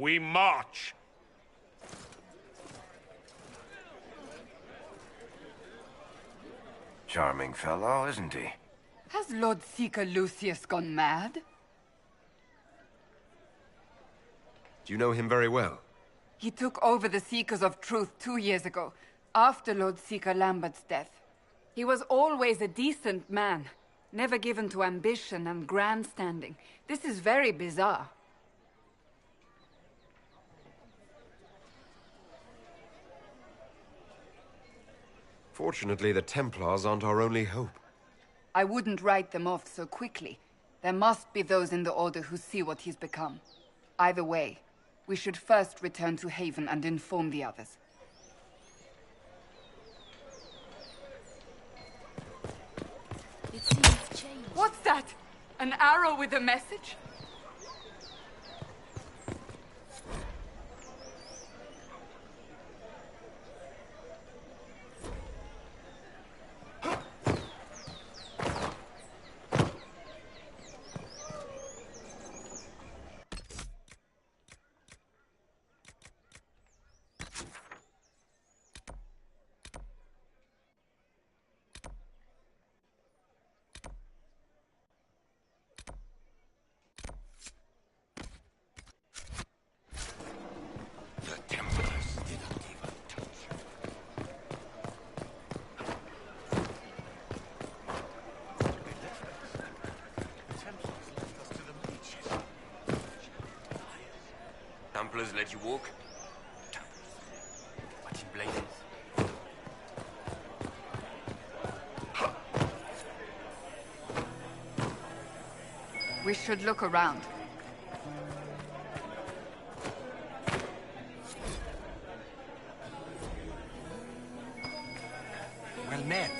We march! Charming fellow, isn't he? Has Lord Seeker Lucius gone mad? Do you know him very well? He took over the Seekers of Truth 2 years ago, after Lord Seeker Lambert's death. He was always a decent man, never given to ambition and grandstanding. This is very bizarre. Fortunately, the Templars aren't our only hope. I wouldn't write them off so quickly. There must be those in the Order who see what he's become. Either way, we should first return to Haven and inform the others. It seems changed. What's that? An arrow with a message? Templars let you walk? What in blazes? We should look around. Well met.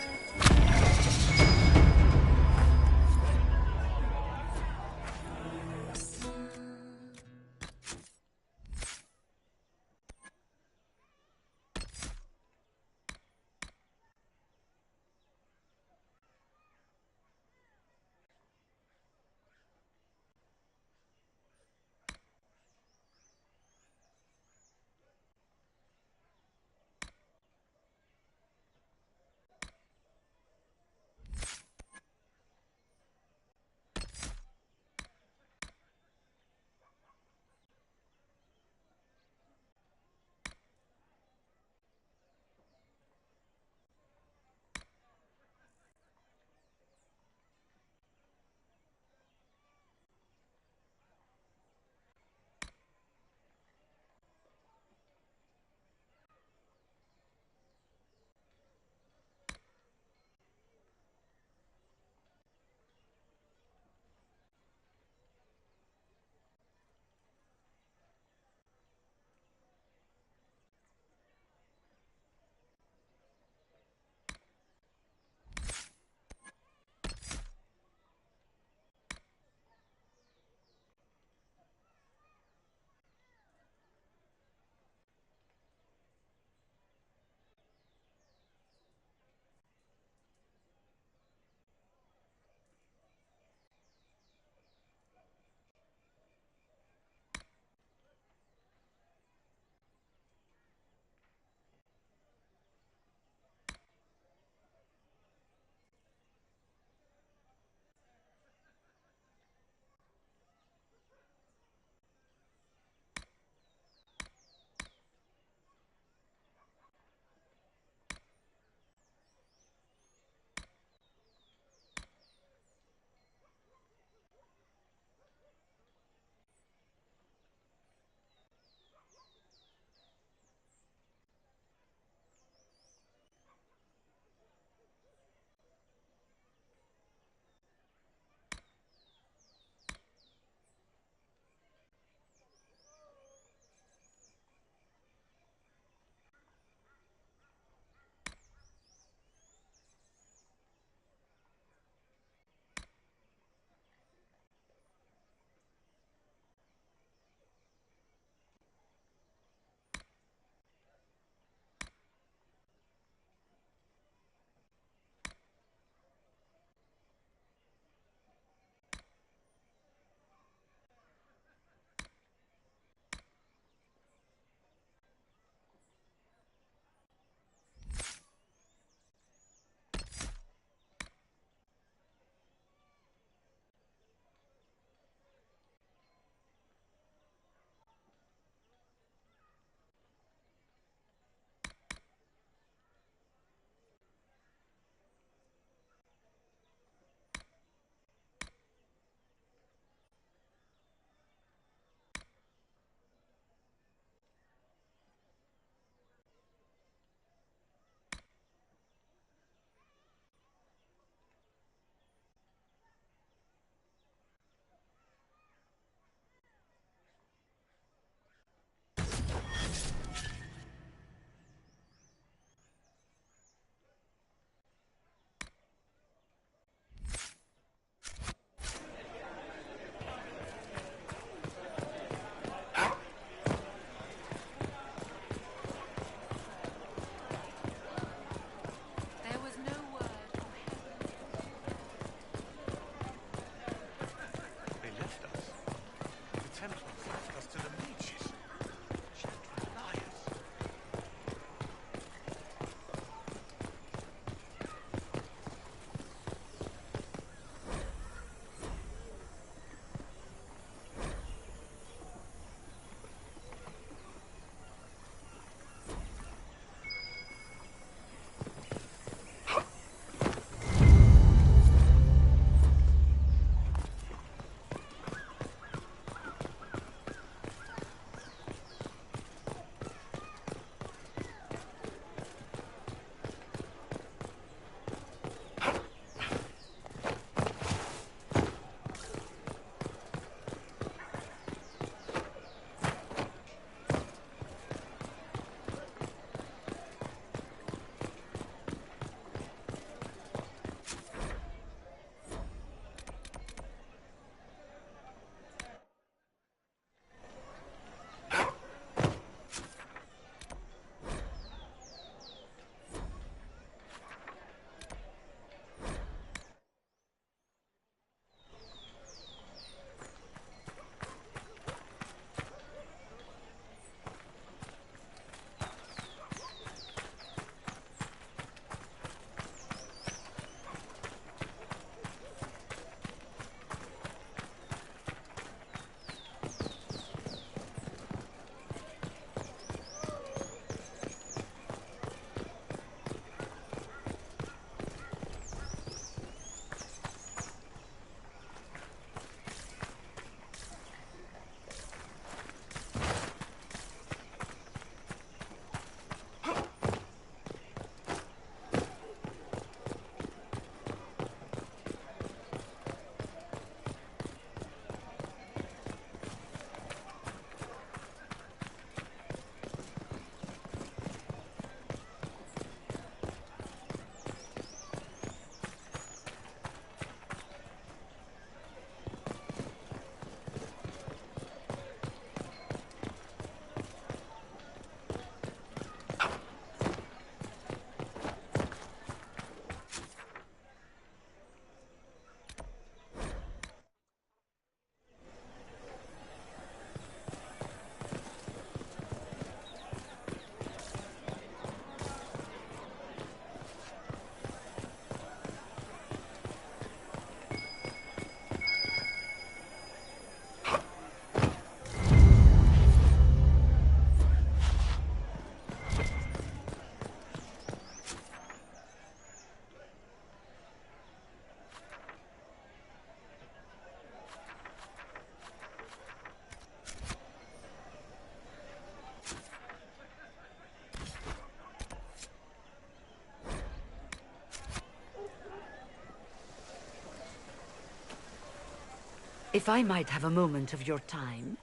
If I might have a moment of your time.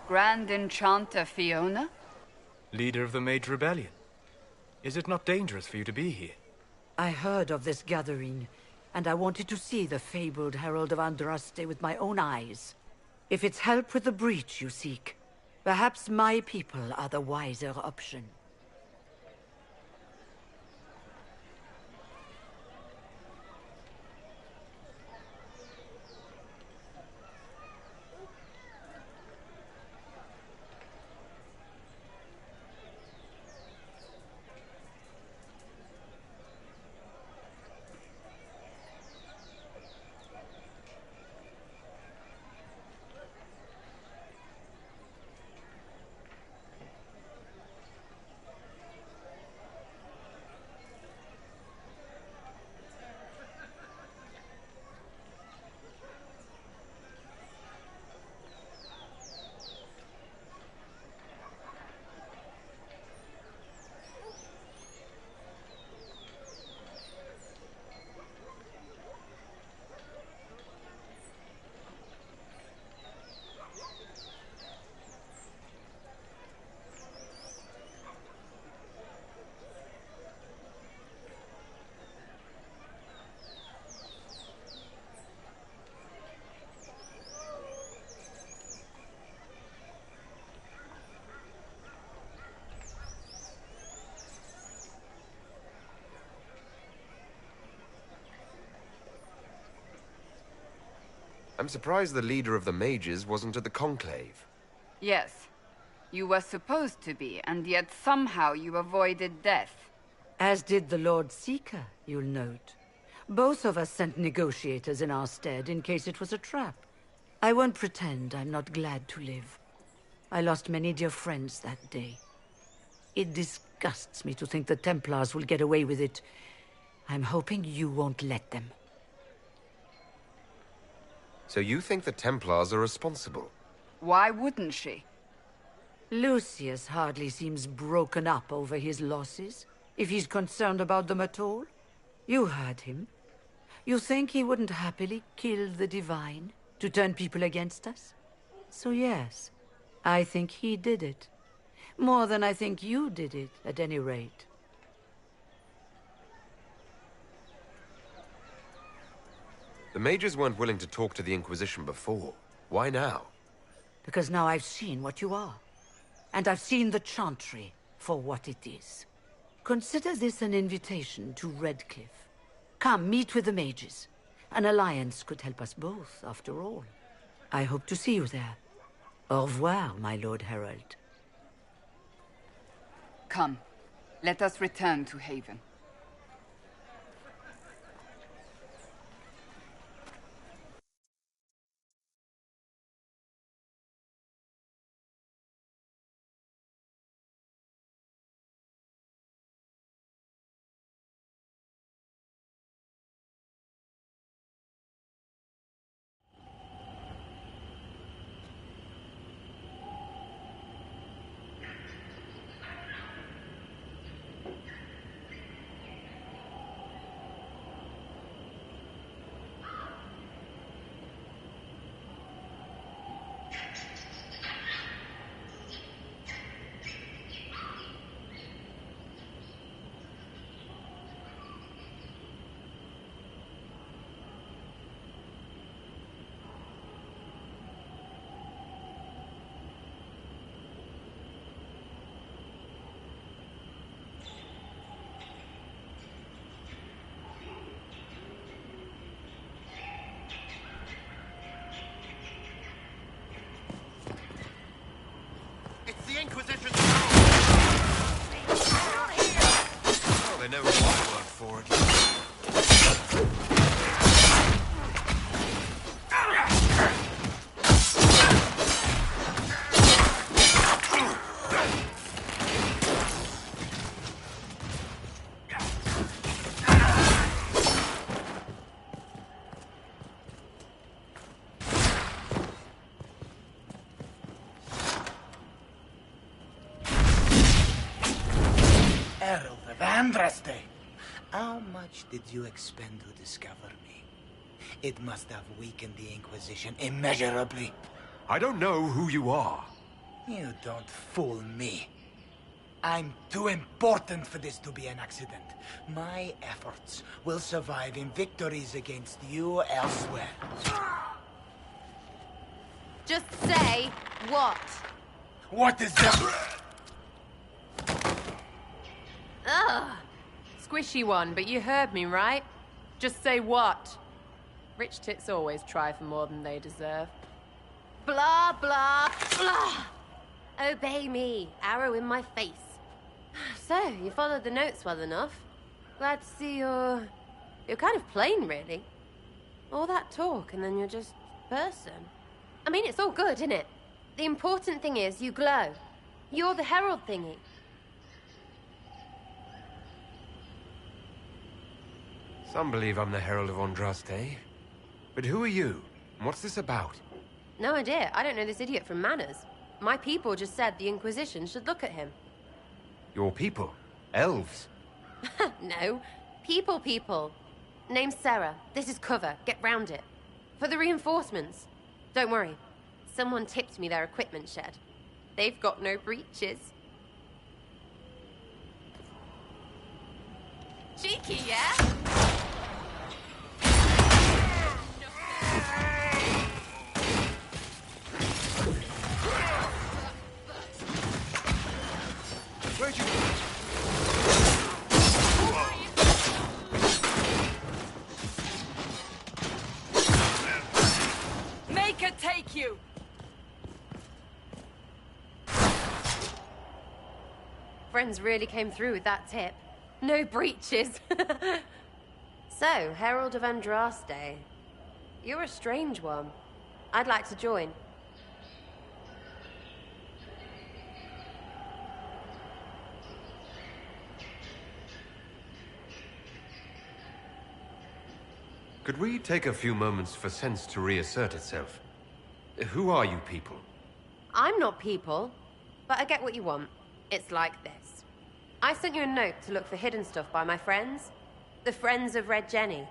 Grand Enchanter Fiona? Leader of the Mage Rebellion. Is it not dangerous for you to be here? I heard of this gathering, and I wanted to see the fabled Herald of Andraste with my own eyes. If it's help with the breach you seek, perhaps my people are the wiser option. I'm surprised the leader of the mages wasn't at the conclave. Yes. You were supposed to be, and yet somehow you avoided death. As did the Lord Seeker, you'll note. Both of us sent negotiators in our stead in case it was a trap. I won't pretend I'm not glad to live. I lost many dear friends that day. It disgusts me to think the Templars will get away with it. I'm hoping you won't let them. So you think the Templars are responsible? Why wouldn't she? Lucius hardly seems broken up over his losses, if he's concerned about them at all. You heard him. You think he wouldn't happily kill the Divine to turn people against us? So yes, I think he did it. More than I think you did it, at any rate. The mages weren't willing to talk to the Inquisition before. Why now? Because now I've seen what you are. And I've seen the Chantry for what it is. Consider this an invitation to Redcliffe. Come, meet with the mages. An alliance could help us both, after all. I hope to see you there. Au revoir, my Lord Herald. Come, let us return to Haven. It's the Inquisition! Oh, they never worked for it. Herald of Andraste. How much did you expend to discover me? It must have weakened the Inquisition immeasurably. I don't know who you are. You don't fool me. I'm too important for this to be an accident. My efforts will survive in victories against you elsewhere. Just say what? What is that? Ugh. Squishy one, but you heard me, right? Just say what? Rich tits always try for more than they deserve. Blah, blah, blah. Obey me. Arrow in my face. So, you followed the notes well enough. Glad to see you're kind of plain, really. All that talk, and then you're just person. I mean, it's all good, isn't it? The important thing is you glow. You're the herald thingy. Some believe I'm the Herald of Andraste. But who are you? And what's this about? No idea. I don't know this idiot from Manners. My people just said the Inquisition should look at him. Your people? Elves? No. People. Name's Sarah. This is cover. Get round it. For the reinforcements. Don't worry. Someone tipped me their equipment shed. They've got no breaches. Cheeky, yeah? Where'd you... Make her take you! Friends really came through with that tip. No breaches. So, Herald of Andraste. You're a strange one. I'd like to join. Could we take a few moments for sense to reassert itself? Who are you people? I'm not people, but I get what you want. It's like this. I sent you a note to look for hidden stuff by my friends. The Friends of Red Jenny.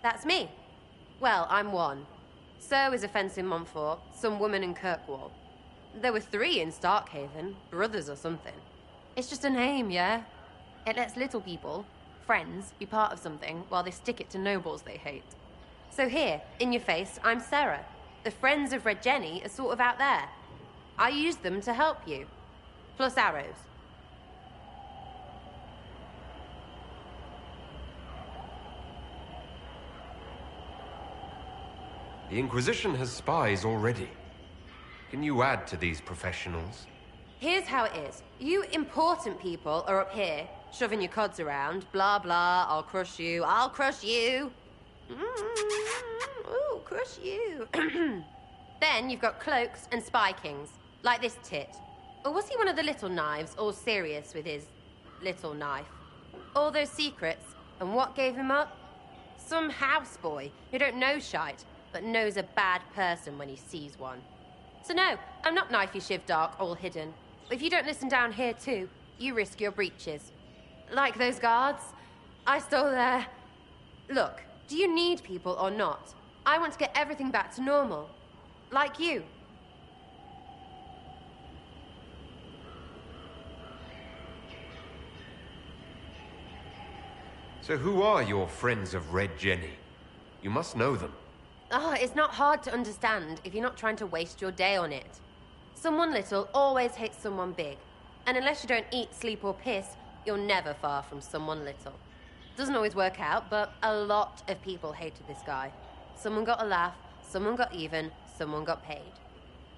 That's me. Well, I'm one. So is a fence in Montfort, some woman in Kirkwall. There were 3 in Starkhaven, brothers or something. It's just a name, yeah? It lets little people, friends, be part of something while they stick it to nobles they hate. So here, in your face, I'm Sarah. The Friends of Red Jenny are sort of out there. I used them to help you. Plus arrows. The Inquisition has spies already. Can you add to these professionals? Here's how it is. You important people are up here, shoving your cods around. Blah, blah, I'll crush you, I'll crush you. Ooh, crush you. Then you've got cloaks and spy kings, like this tit. Or was he one of the little knives, all serious with his little knife? All those secrets, and what gave him up? Some houseboy who don't know shite, but knows a bad person when he sees one. So no, I'm not knifey shiv dark, all hidden. But if you don't listen down here too, you risk your breeches. Like those guards, I stole their... Look, do you need people or not? I want to get everything back to normal. Like you. So who are your Friends of Red Jenny? You must know them. Oh, it's not hard to understand if you're not trying to waste your day on it. Someone little always hates someone big. And unless you don't eat, sleep, or piss, you're never far from someone little. Doesn't always work out, but a lot of people hated this guy. Someone got a laugh, someone got even, someone got paid.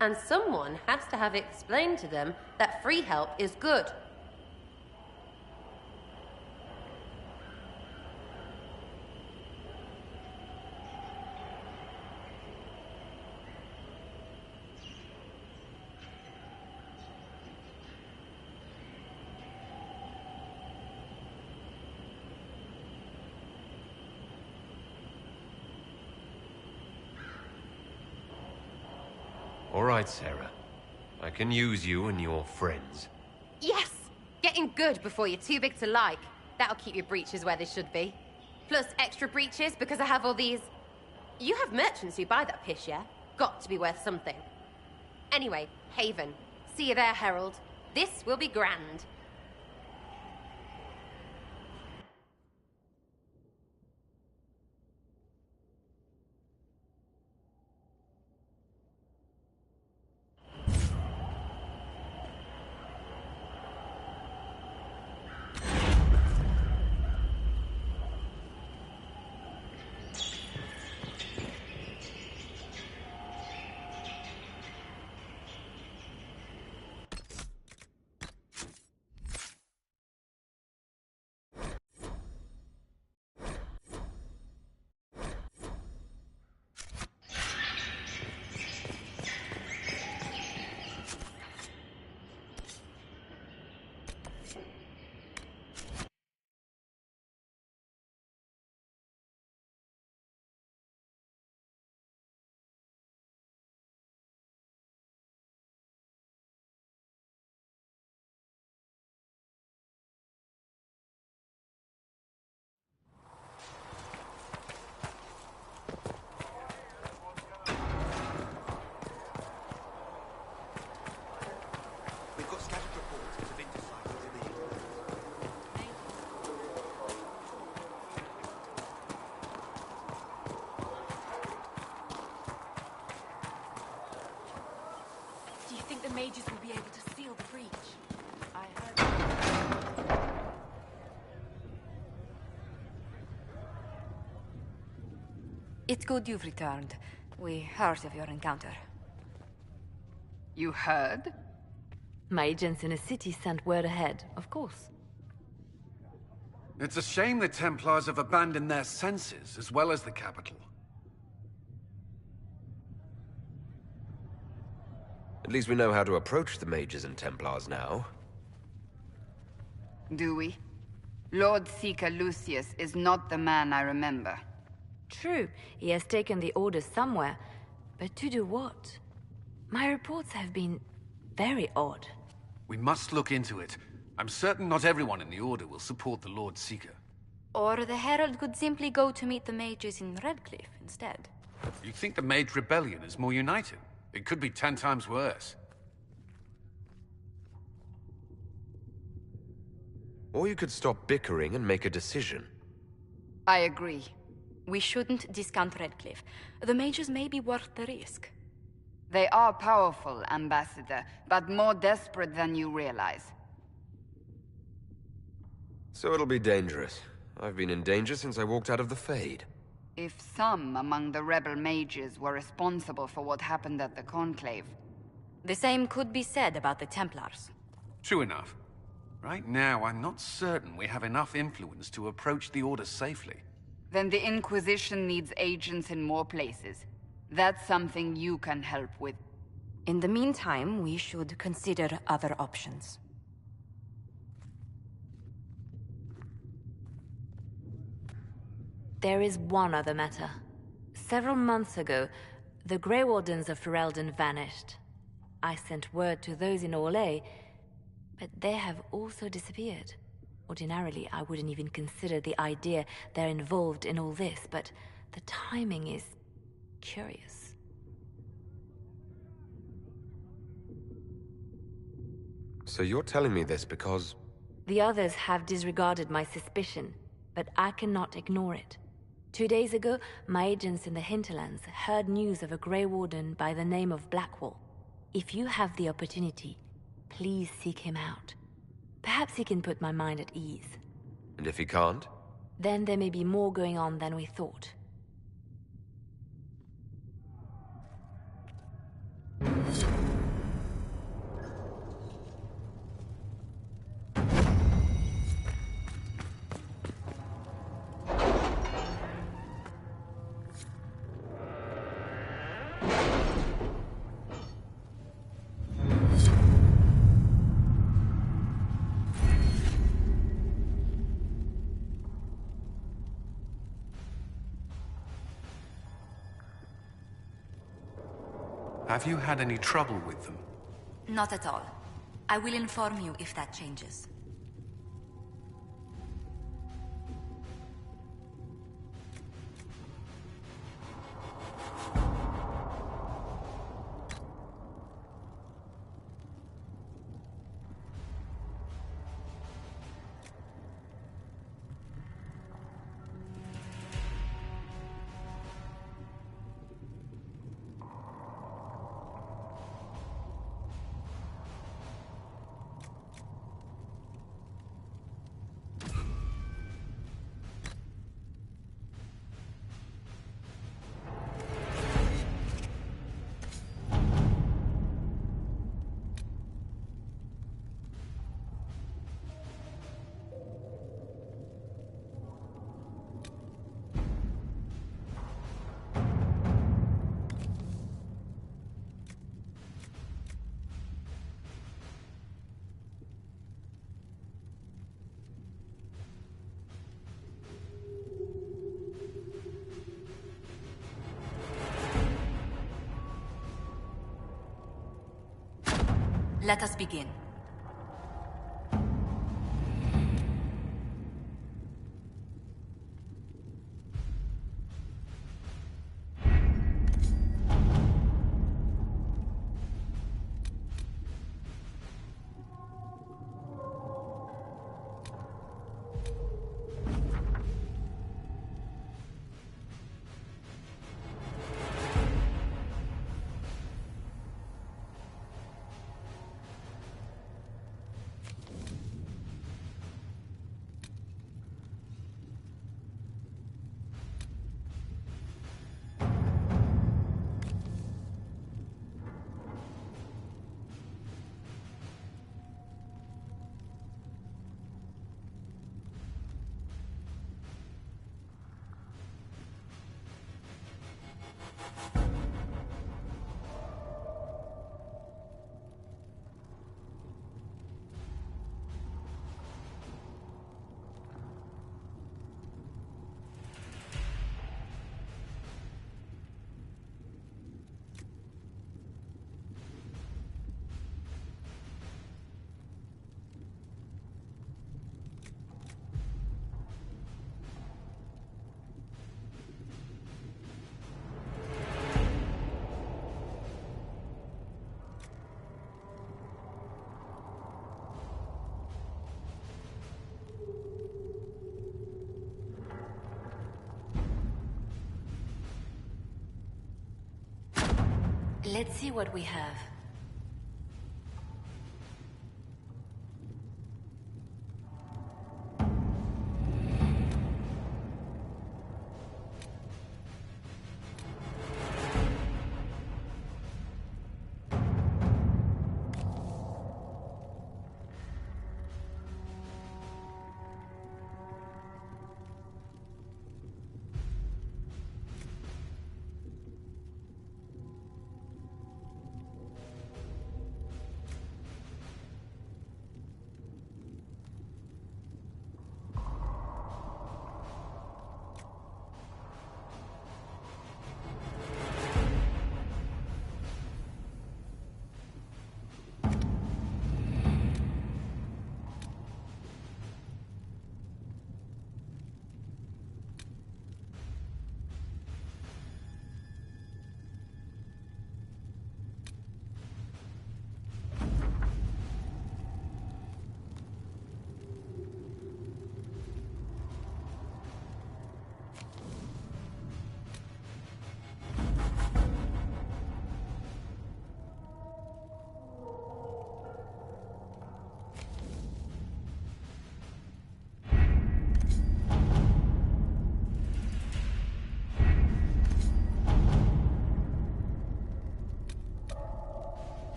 And someone has to have explained to them that free help is good. All right, Sarah. I can use you and your friends. Yes! Getting good before you're too big to like. That'll keep your breeches where they should be. Plus extra breeches because I have all these... You have merchants who buy that piss, yeah? Got to be worth something. Anyway, Haven. See you there, Herald. This will be grand. We've got scattered reports of intercycles in the Do you think the mages will be able to seal the breach? I hope. It's good you've returned. We heard of your encounter. You heard? My agents in the city sent word ahead, of course. It's a shame the Templars have abandoned their senses, as well as the capital. At least we know how to approach the mages and Templars now. Do we? Lord Seeker Lucius is not the man I remember. True, he has taken the orders somewhere, but to do what? My reports have been very odd. We must look into it. I'm certain not everyone in the Order will support the Lord Seeker. Or the Herald could simply go to meet the mages in Redcliffe instead. You think the Mage Rebellion is more united? It could be 10 times worse. Or you could stop bickering and make a decision. I agree. We shouldn't discount Redcliffe. The mages may be worth the risk. They are powerful, Ambassador, but more desperate than you realize. So it'll be dangerous. I've been in danger since I walked out of the Fade. If some among the rebel mages were responsible for what happened at the Conclave... The same could be said about the Templars. True enough. Right now, I'm not certain we have enough influence to approach the Order safely. Then the Inquisition needs agents in more places. That's something you can help with. In the meantime, we should consider other options. There is one other matter. Several months ago, the Grey Wardens of Ferelden vanished. I sent word to those in Orlais, but they have also disappeared. Ordinarily, I wouldn't even consider the idea they're involved in all this, but the timing is curious. So you're telling me this because... The others have disregarded my suspicion, but I cannot ignore it. 2 days ago, my agents in the hinterlands heard news of a Grey Warden by the name of Blackwall. If you have the opportunity, please seek him out. Perhaps he can put my mind at ease. And if he can't? Then there may be more going on than we thought. Have you had any trouble with them? Not at all. I will inform you if that changes. Let us begin. Let's see what we have.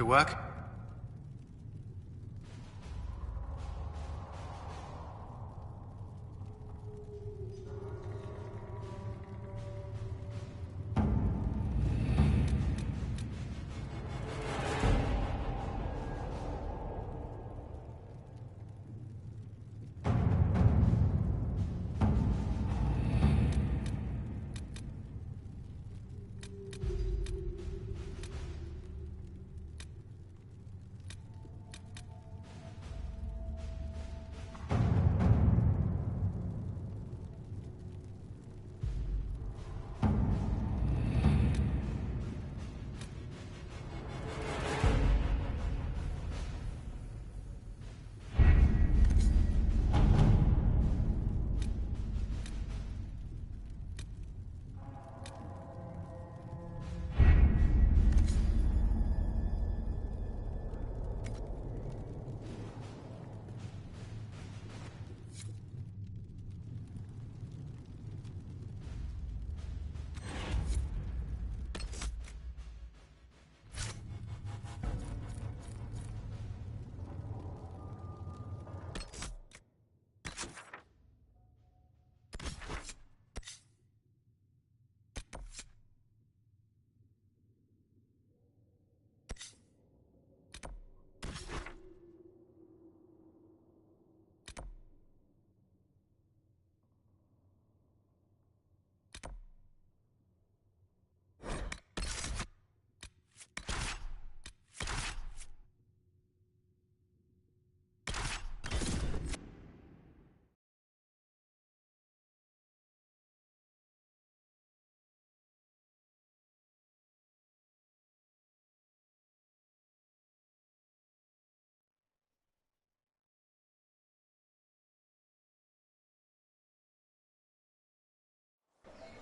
To work?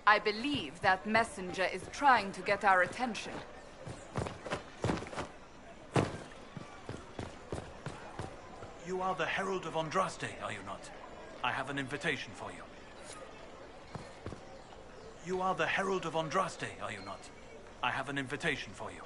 I believe that messenger is trying to get our attention. You are the Herald of Andraste, are you not? I have an invitation for you. You are the Herald of Andraste, are you not? I have an invitation for you.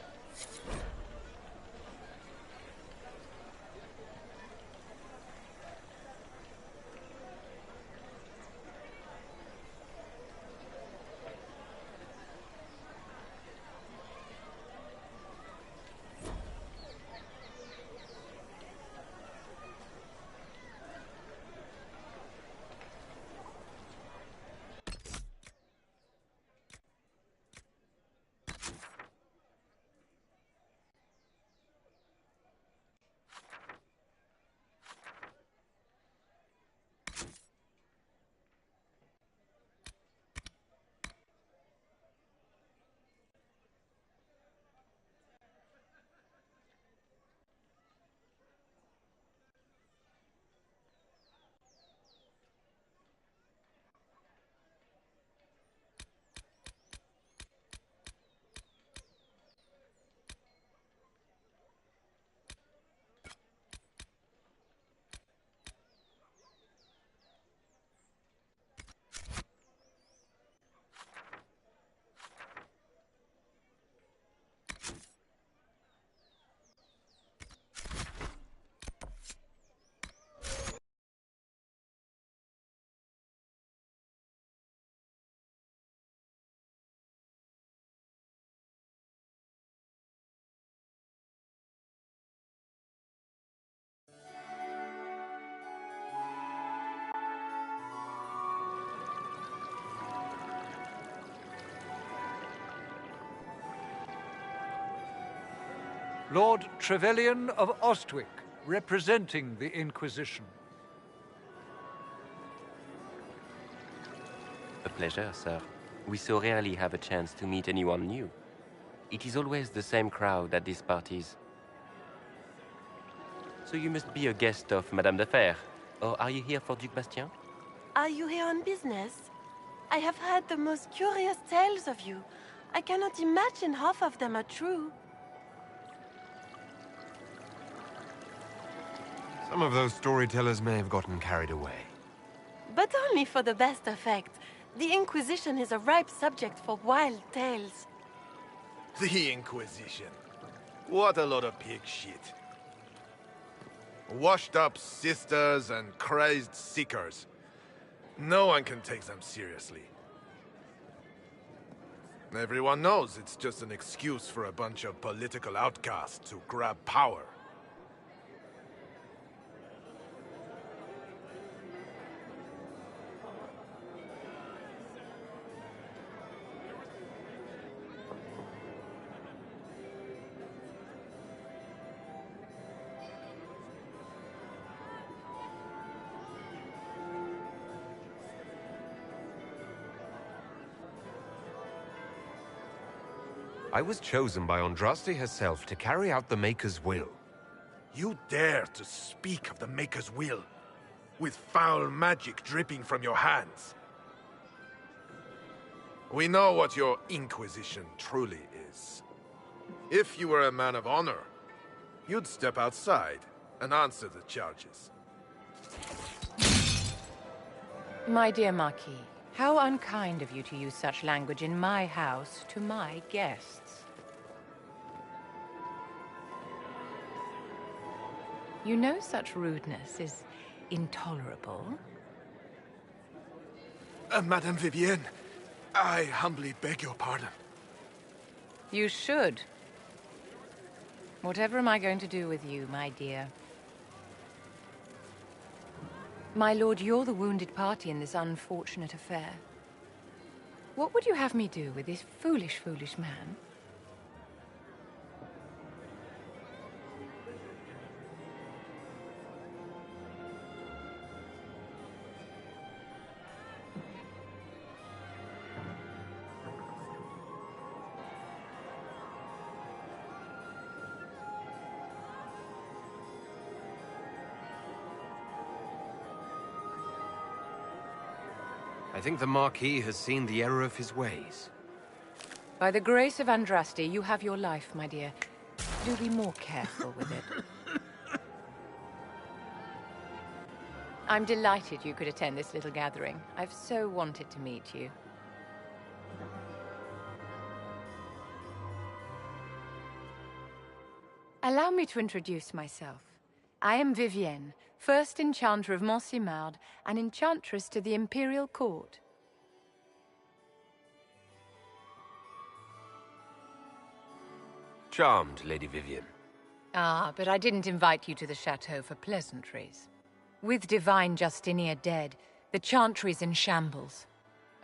Lord Trevelyan of Ostwick, representing the Inquisition. A pleasure, sir. We so rarely have a chance to meet anyone new. It is always the same crowd at these parties. So you must be a guest of Madame de Fer, or are you here for Duc Bastien? Are you here on business? I have heard the most curious tales of you. I cannot imagine half of them are true. Some of those storytellers may have gotten carried away. But only for the best effect. The Inquisition is a ripe subject for wild tales. The Inquisition. What a lot of pig shit. Washed-up sisters and crazed seekers. No one can take them seriously. Everyone knows it's just an excuse for a bunch of political outcasts to grab power. I was chosen by Andraste herself to carry out the Maker's will. You dare to speak of the Maker's will, with foul magic dripping from your hands. We know what your Inquisition truly is. If you were a man of honor, you'd step outside and answer the charges. My dear Marquis, how unkind of you to use such language in my house to my guests. You know such rudeness is intolerable. Madame Vivienne, I humbly beg your pardon. You should. Whatever am I going to do with you, my dear? My lord, you're the wounded party in this unfortunate affair. What would you have me do with this foolish, foolish man? I think the Marquis has seen the error of his ways. By the grace of Andraste, you have your life, my dear. Do be more careful with it. I'm delighted you could attend this little gathering. I've so wanted to meet you. Allow me to introduce myself. I am Vivienne, first Enchanter of Montsimard and Enchantress to the Imperial Court. Charmed, Lady Vivienne. Ah, but I didn't invite you to the chateau for pleasantries. With Divine Justinia dead, the Chantry's in shambles.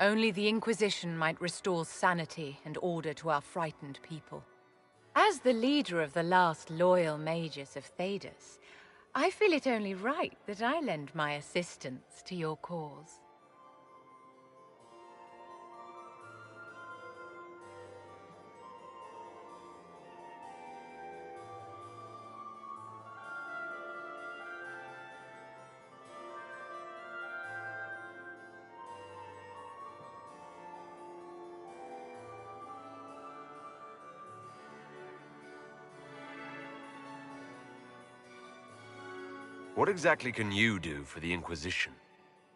Only the Inquisition might restore sanity and order to our frightened people. As the leader of the last loyal mages of Thedas, I feel it only right that I lend my assistance to your cause. What exactly can you do for the Inquisition?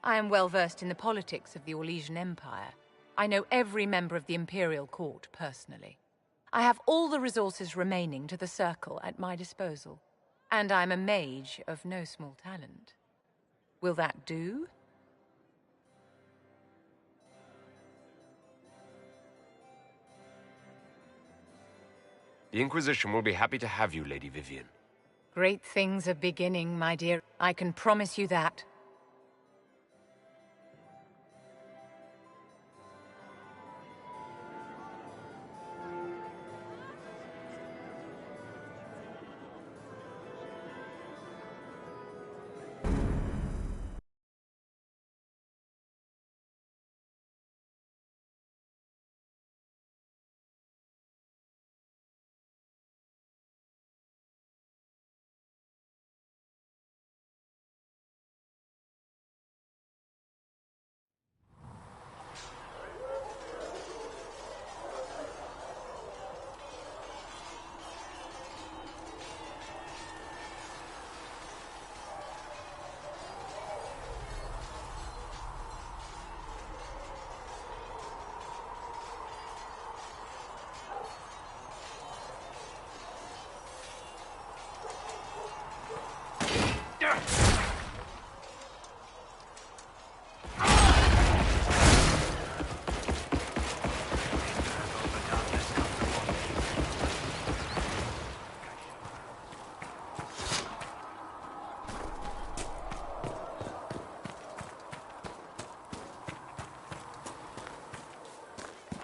I am well versed in the politics of the Orlesian Empire. I know every member of the Imperial Court personally. I have all the resources remaining to the Circle at my disposal. And I'm a mage of no small talent. Will that do? The Inquisition will be happy to have you, Lady Vivienne. Great things are beginning, my dear. I can promise you that.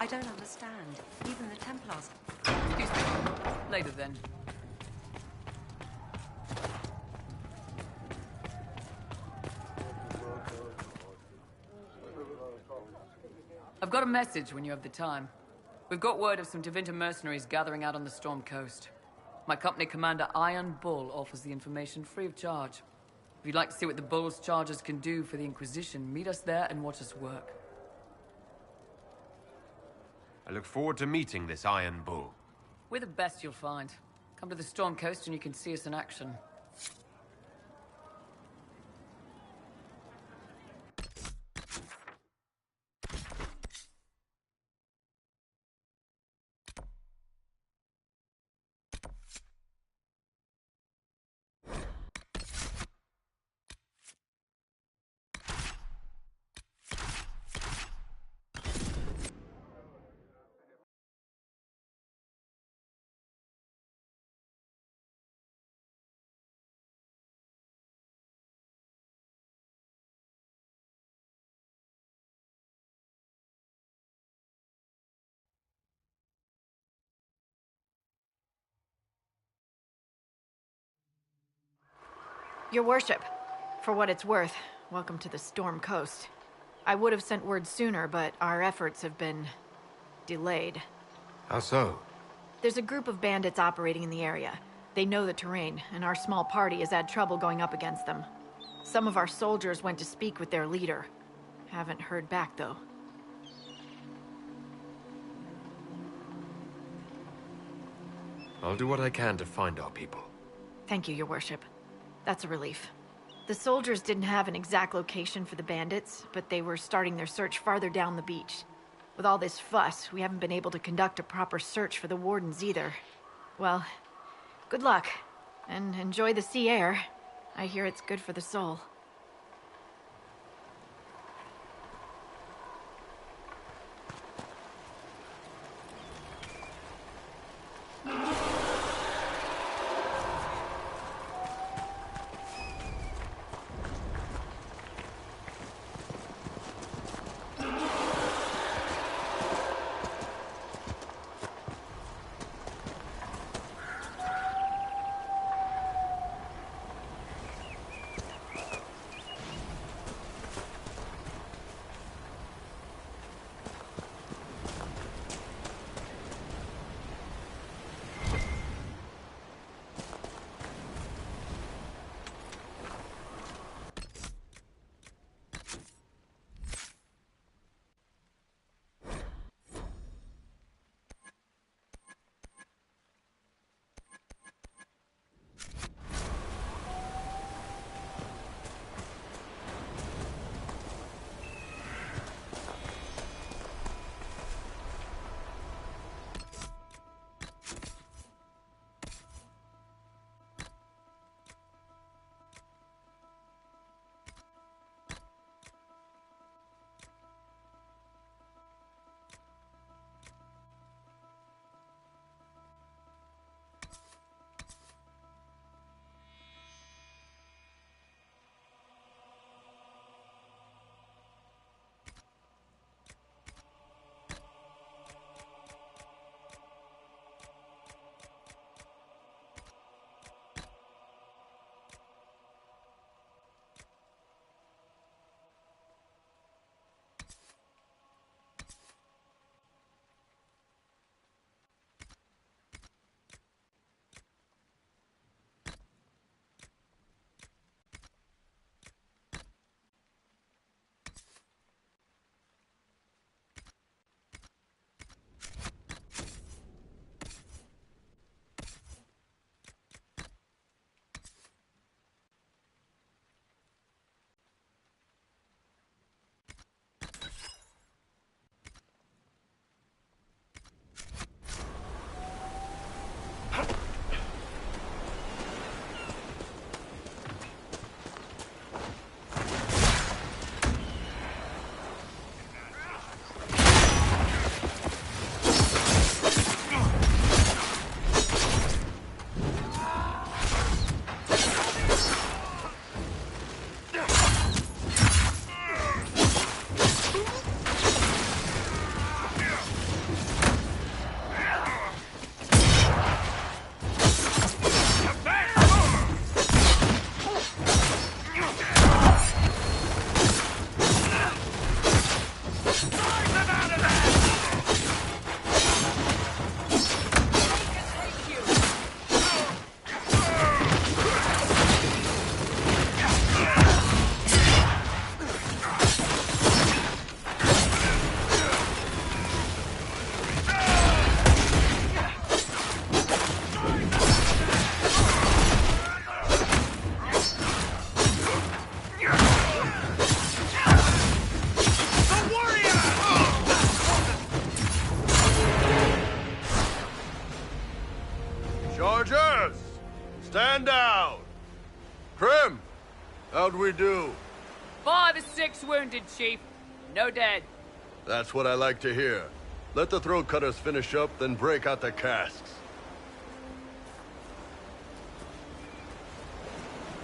I don't understand. Even the Templars... Excuse me. Later, then. I've got a message when you have the time. We've got word of some Tevinter mercenaries gathering out on the Storm Coast. My company commander, Iron Bull, offers the information free of charge. If you'd like to see what the Bull's charges can do for the Inquisition, meet us there and watch us work. I look forward to meeting this Iron Bull. We're the best you'll find. Come to the Storm Coast and you can see us in action. Your worship, for what it's worth, welcome to the Storm Coast. I would have sent word sooner, but our efforts have been delayed. How so? There's a group of bandits operating in the area. They know the terrain, and our small party has had trouble going up against them. Some of our soldiers went to speak with their leader. Haven't heard back, though. I'll do what I can to find our people. Thank you, Your Worship. That's a relief. The soldiers didn't have an exact location for the bandits, but they were starting their search farther down the beach. With all this fuss, we haven't been able to conduct a proper search for the wardens either. Well, good luck, and enjoy the sea air. I hear it's good for the soul. Stand down! Krim! How'd we do? 5 or 6 wounded, Chief. No dead. That's what I like to hear. Let the throat cutters finish up, then break out the casks.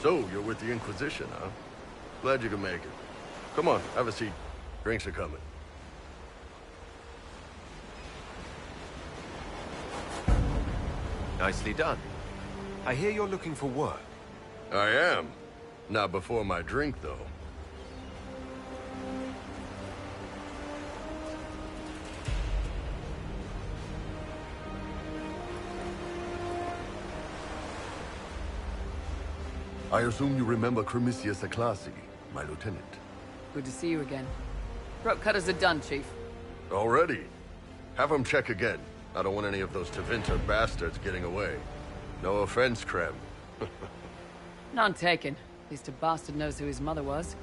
So, you're with the Inquisition, huh? Glad you could make it. Come on, have a seat. Drinks are coming. Nicely done. I hear you're looking for work. I am. Not before my drink, though. I assume you remember Cremisius Aclassi, my lieutenant. Good to see you again. Throat cutters are done, Chief. Already? Have them check again. I don't want any of those Tevinter bastards getting away. No offense, Krem. None taken. At least a bastard knows who his mother was.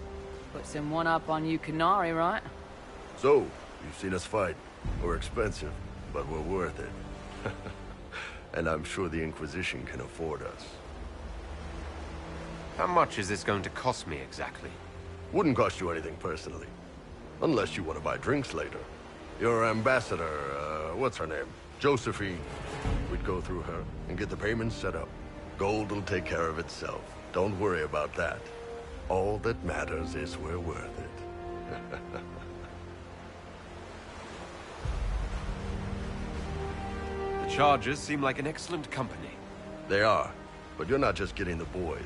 Puts him one up on you Qunari, right? So, you've seen us fight. We're expensive, but we're worth it. And I'm sure the Inquisition can afford us. How much is this going to cost me exactly? Wouldn't cost you anything personally. Unless you want to buy drinks later. Your ambassador, what's her name? Josephine. We'd go through her and get the payments set up. Gold will take care of itself. Don't worry about that. All that matters is we're worth it. The Chargers seem like an excellent company. They are, but you're not just getting the boys.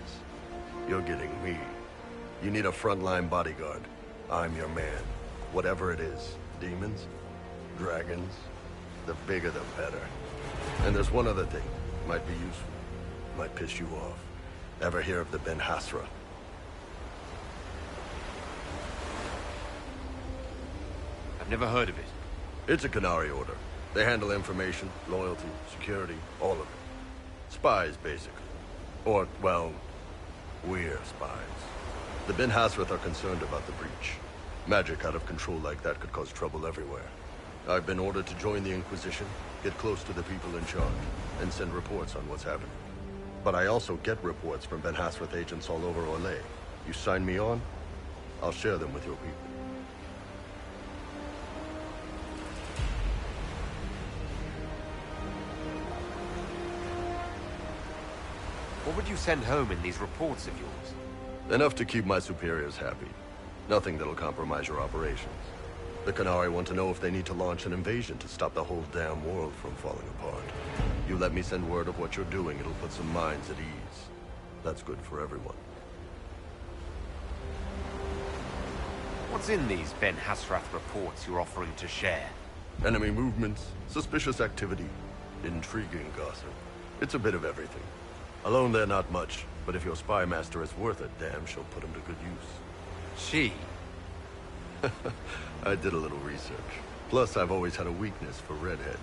You're getting me. You need a frontline bodyguard. I'm your man. Whatever it is. Demons? Dragons? The bigger the better. And there's one other thing. Might be useful. Might piss you off. Ever hear of the Ben Hasra? I've never heard of it. It's a Qunari order. They handle information, loyalty, security, all of it. Spies, basically. Or, well, we're spies. The Ben Hasrath are concerned about the breach. Magic out of control like that could cause trouble everywhere. I've been ordered to join the Inquisition, get close to the people in charge, and send reports on what's happening. But I also get reports from Ben Hasrath agents all over Orlais. You sign me on, I'll share them with your people. What would you send home in these reports of yours? Enough to keep my superiors happy. Nothing that'll compromise your operations. The Qunari want to know if they need to launch an invasion to stop the whole damn world from falling apart. You let me send word of what you're doing, it'll put some minds at ease. That's good for everyone. What's in these Ben Hasrath reports you're offering to share? Enemy movements, suspicious activity, intriguing gossip. It's a bit of everything. Alone they're not much, but if your spy master is worth it, damn, she'll put him to good use. She? I did a little research. Plus, I've always had a weakness for redheads.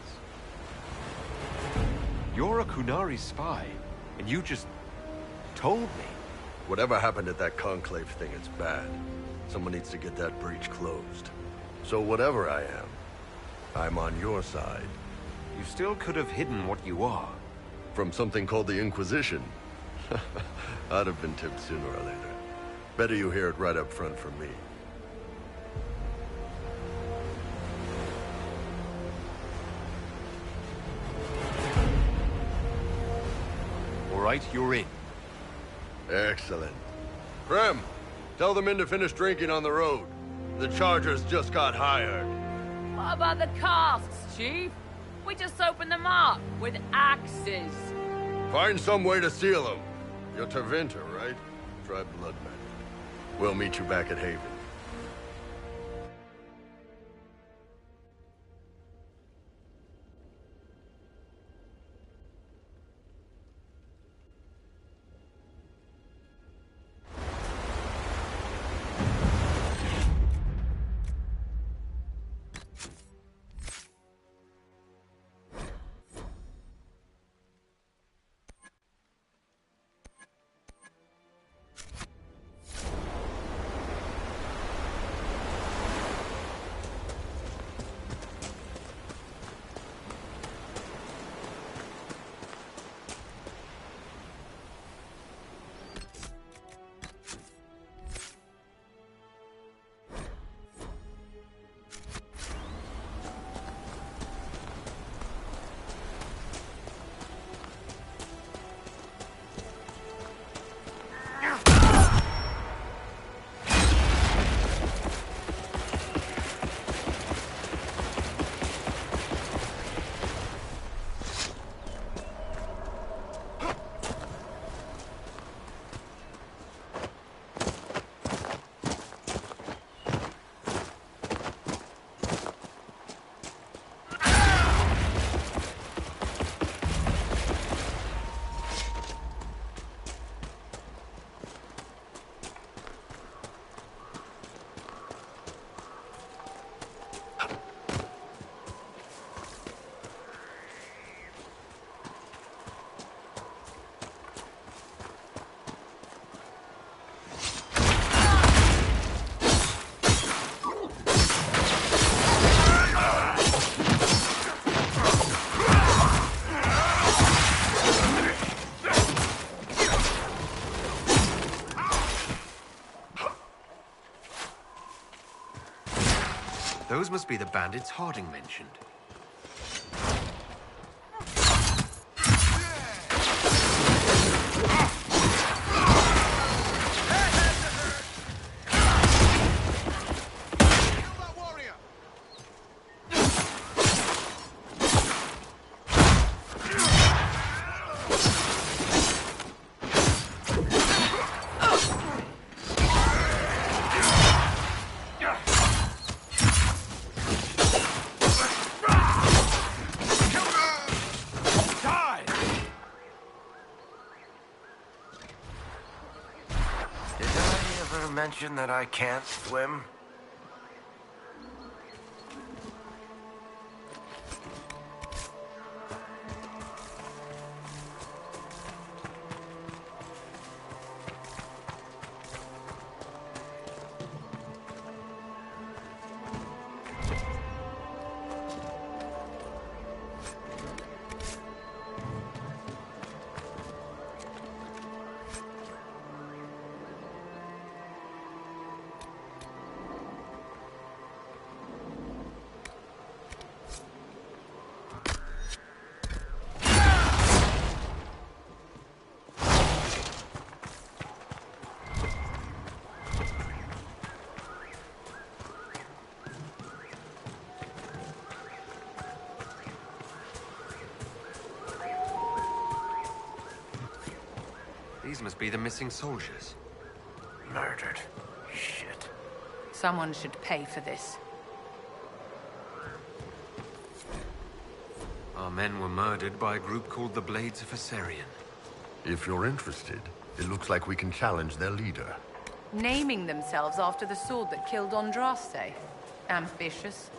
You're a Qunari spy, and you just told me. Whatever happened at that Conclave thing, it's bad. Someone needs to get that breach closed. So whatever I am, I'm on your side. You still could have hidden what you are. From something called the Inquisition. I'd have been tipped sooner or later. Better you hear it right up front from me. All right, you're in. Excellent. Krem, tell the men to finish drinking on the road. The Chargers just got hired. What about the casks, Chief? We just opened them up with axes. Find some way to seal them. You're Tevinter, right? Try blood magic. We'll meet you back at Haven. Those must be the bandits Harding mentioned. Mention that I can't swim? These must be the missing soldiers. Murdered. Shit. Someone should pay for this. Our men were murdered by a group called the Blades of Assyrian. If you're interested, it looks like we can challenge their leader. Naming themselves after the sword that killed Andraste. Ambitious.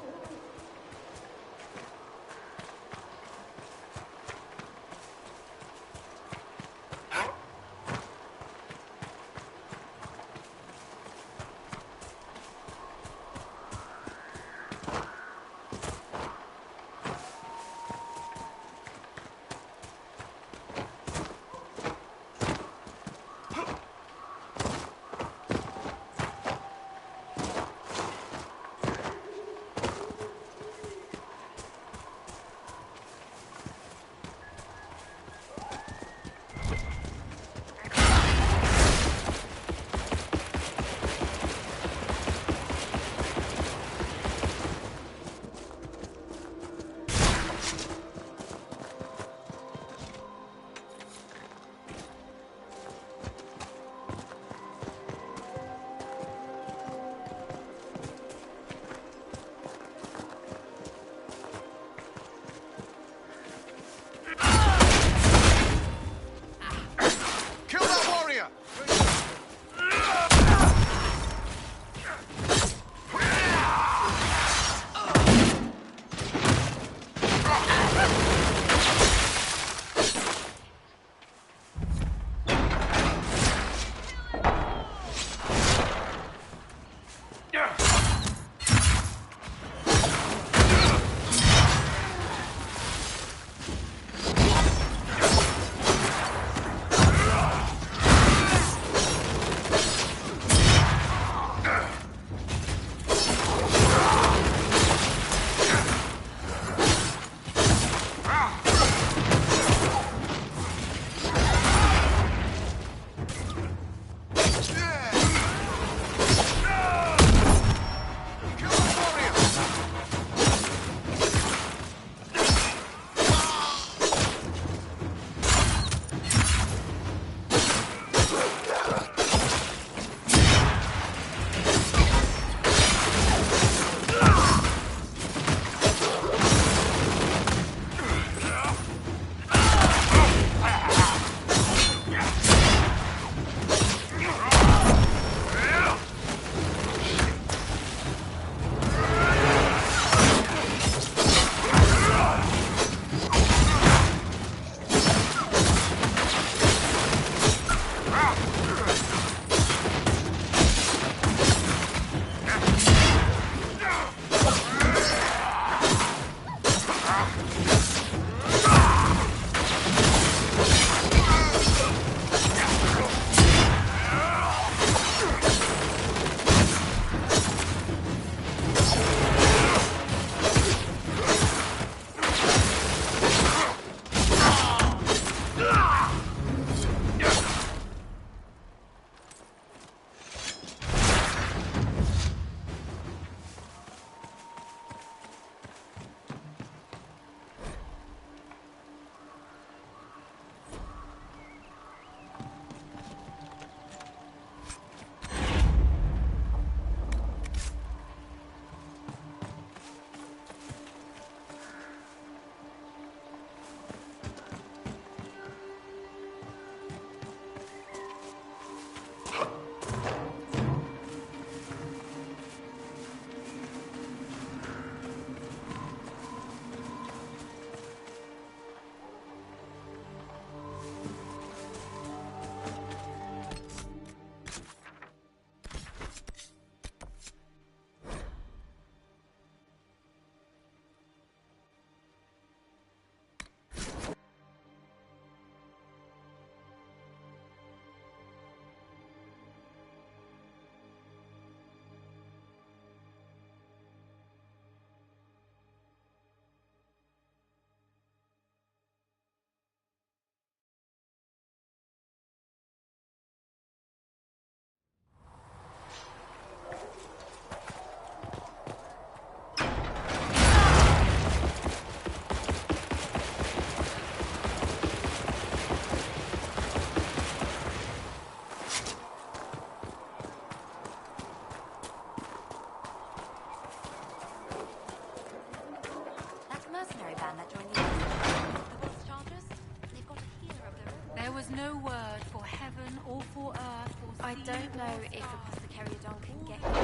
word for heaven or for earth or I sea don't know or if sky. Apothecariodon can get you.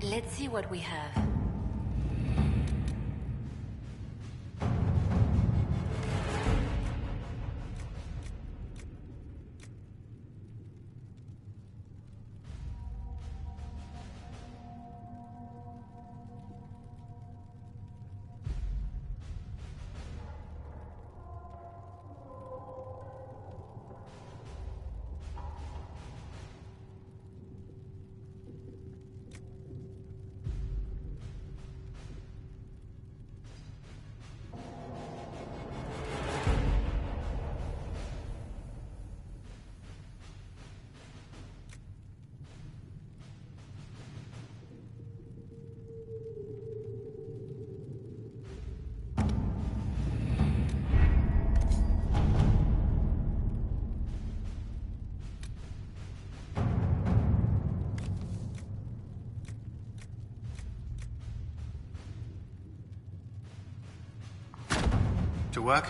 Let's see what we have. To work?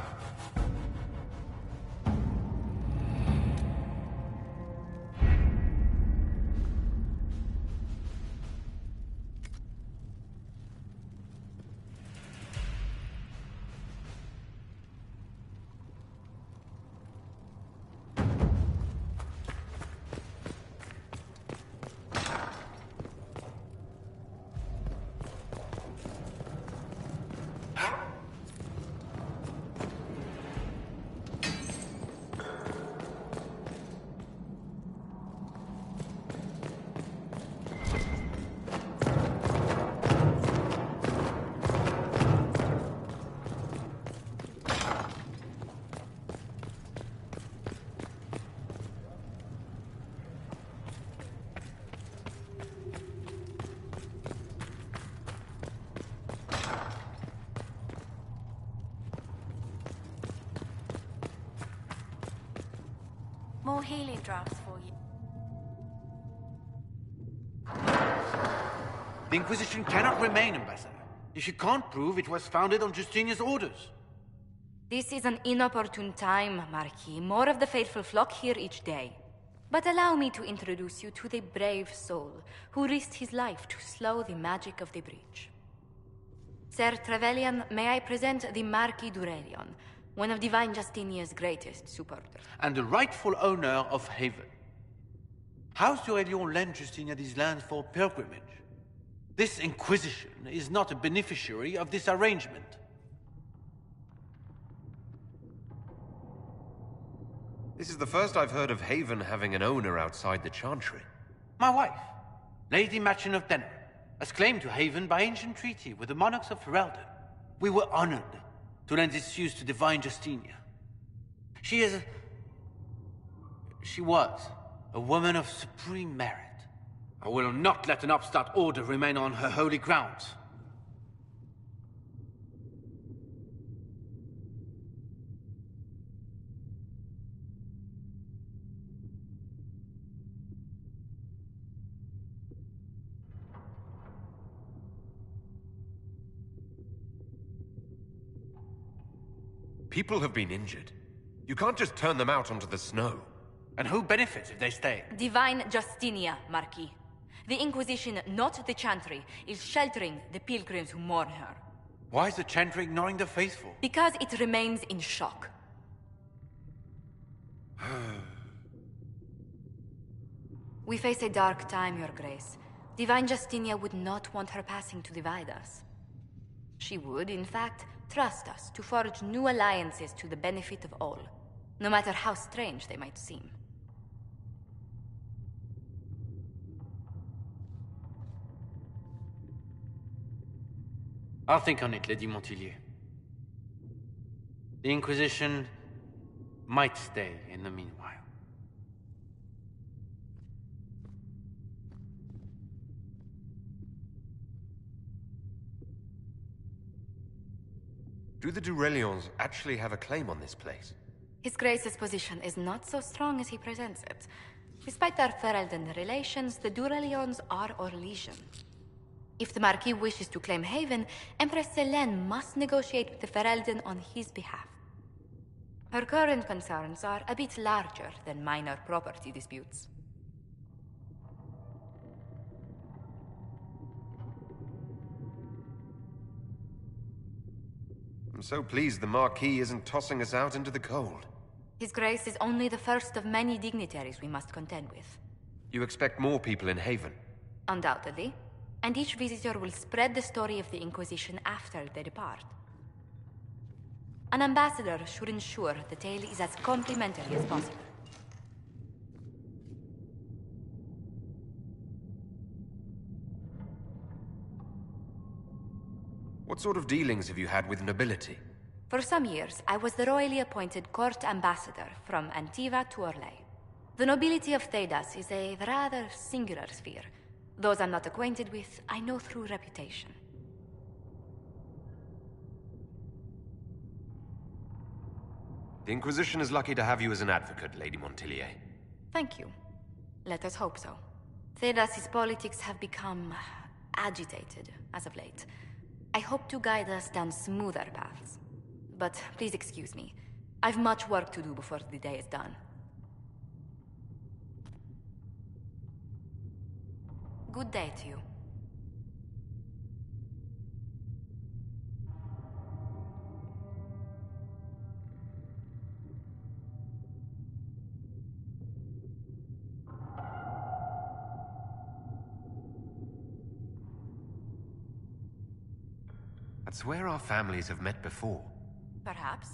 More healing drafts for you. The Inquisition cannot remain, Ambassador, if you can't prove it was founded on Justinian's orders. This is an inopportune time, Marquis. More of the faithful flock here each day. But allow me to introduce you to the brave soul who risked his life to slow the magic of the breach. Sir Trevelyan, may I present the Marquis d'Aurelion, one of Divine Justinia's greatest supporters. And the rightful owner of Haven. House d'Aurelion lent Justinia these lands for pilgrimage. This Inquisition is not a beneficiary of this arrangement. This is the first I've heard of Haven having an owner outside the Chantry. My wife, Lady Machin of Denerim, has claimed to Haven by ancient treaty with the monarchs of Ferelden. We were honored to lend its use to Divine Justinia. She was a woman of supreme merit. I will not let an upstart order remain on her holy grounds. People have been injured. You can't just turn them out onto the snow. And who benefits if they stay? Divine Justinia, Marquis. The Inquisition, not the Chantry, is sheltering the pilgrims who mourn her. Why is the Chantry ignoring the faithful? Because it remains in shock. We face a dark time, Your Grace. Divine Justinia would not want her passing to divide us. She would, in fact, trust us to forge new alliances to the benefit of all, no matter how strange they might seem. I'll think on it, Lady Montilyet. The Inquisition might stay in the meanwhile. Do the Durelions actually have a claim on this place? His Grace's position is not so strong as he presents it. Despite their Ferelden relations, the Durelions are Orlesian. If the Marquis wishes to claim Haven, Empress Selene must negotiate with the Ferelden on his behalf. Her current concerns are a bit larger than minor property disputes. I'm so pleased the Marquis isn't tossing us out into the cold. His Grace is only the first of many dignitaries we must contend with. You expect more people in Haven? Undoubtedly. And each visitor will spread the story of the Inquisition after they depart. An ambassador should ensure the tale is as complimentary as possible. What sort of dealings have you had with nobility? For some years, I was the royally appointed court ambassador from Antiva to Orlais. The nobility of Thedas is a rather singular sphere. Those I'm not acquainted with, I know through reputation. The Inquisition is lucky to have you as an advocate, Lady Montilyet. Thank you. Let us hope so. Thedas's politics have become agitated as of late. I hope to guide us down smoother paths. But please excuse me. I've much work to do before the day is done. Good day to you. I swear our families have met before. Perhaps.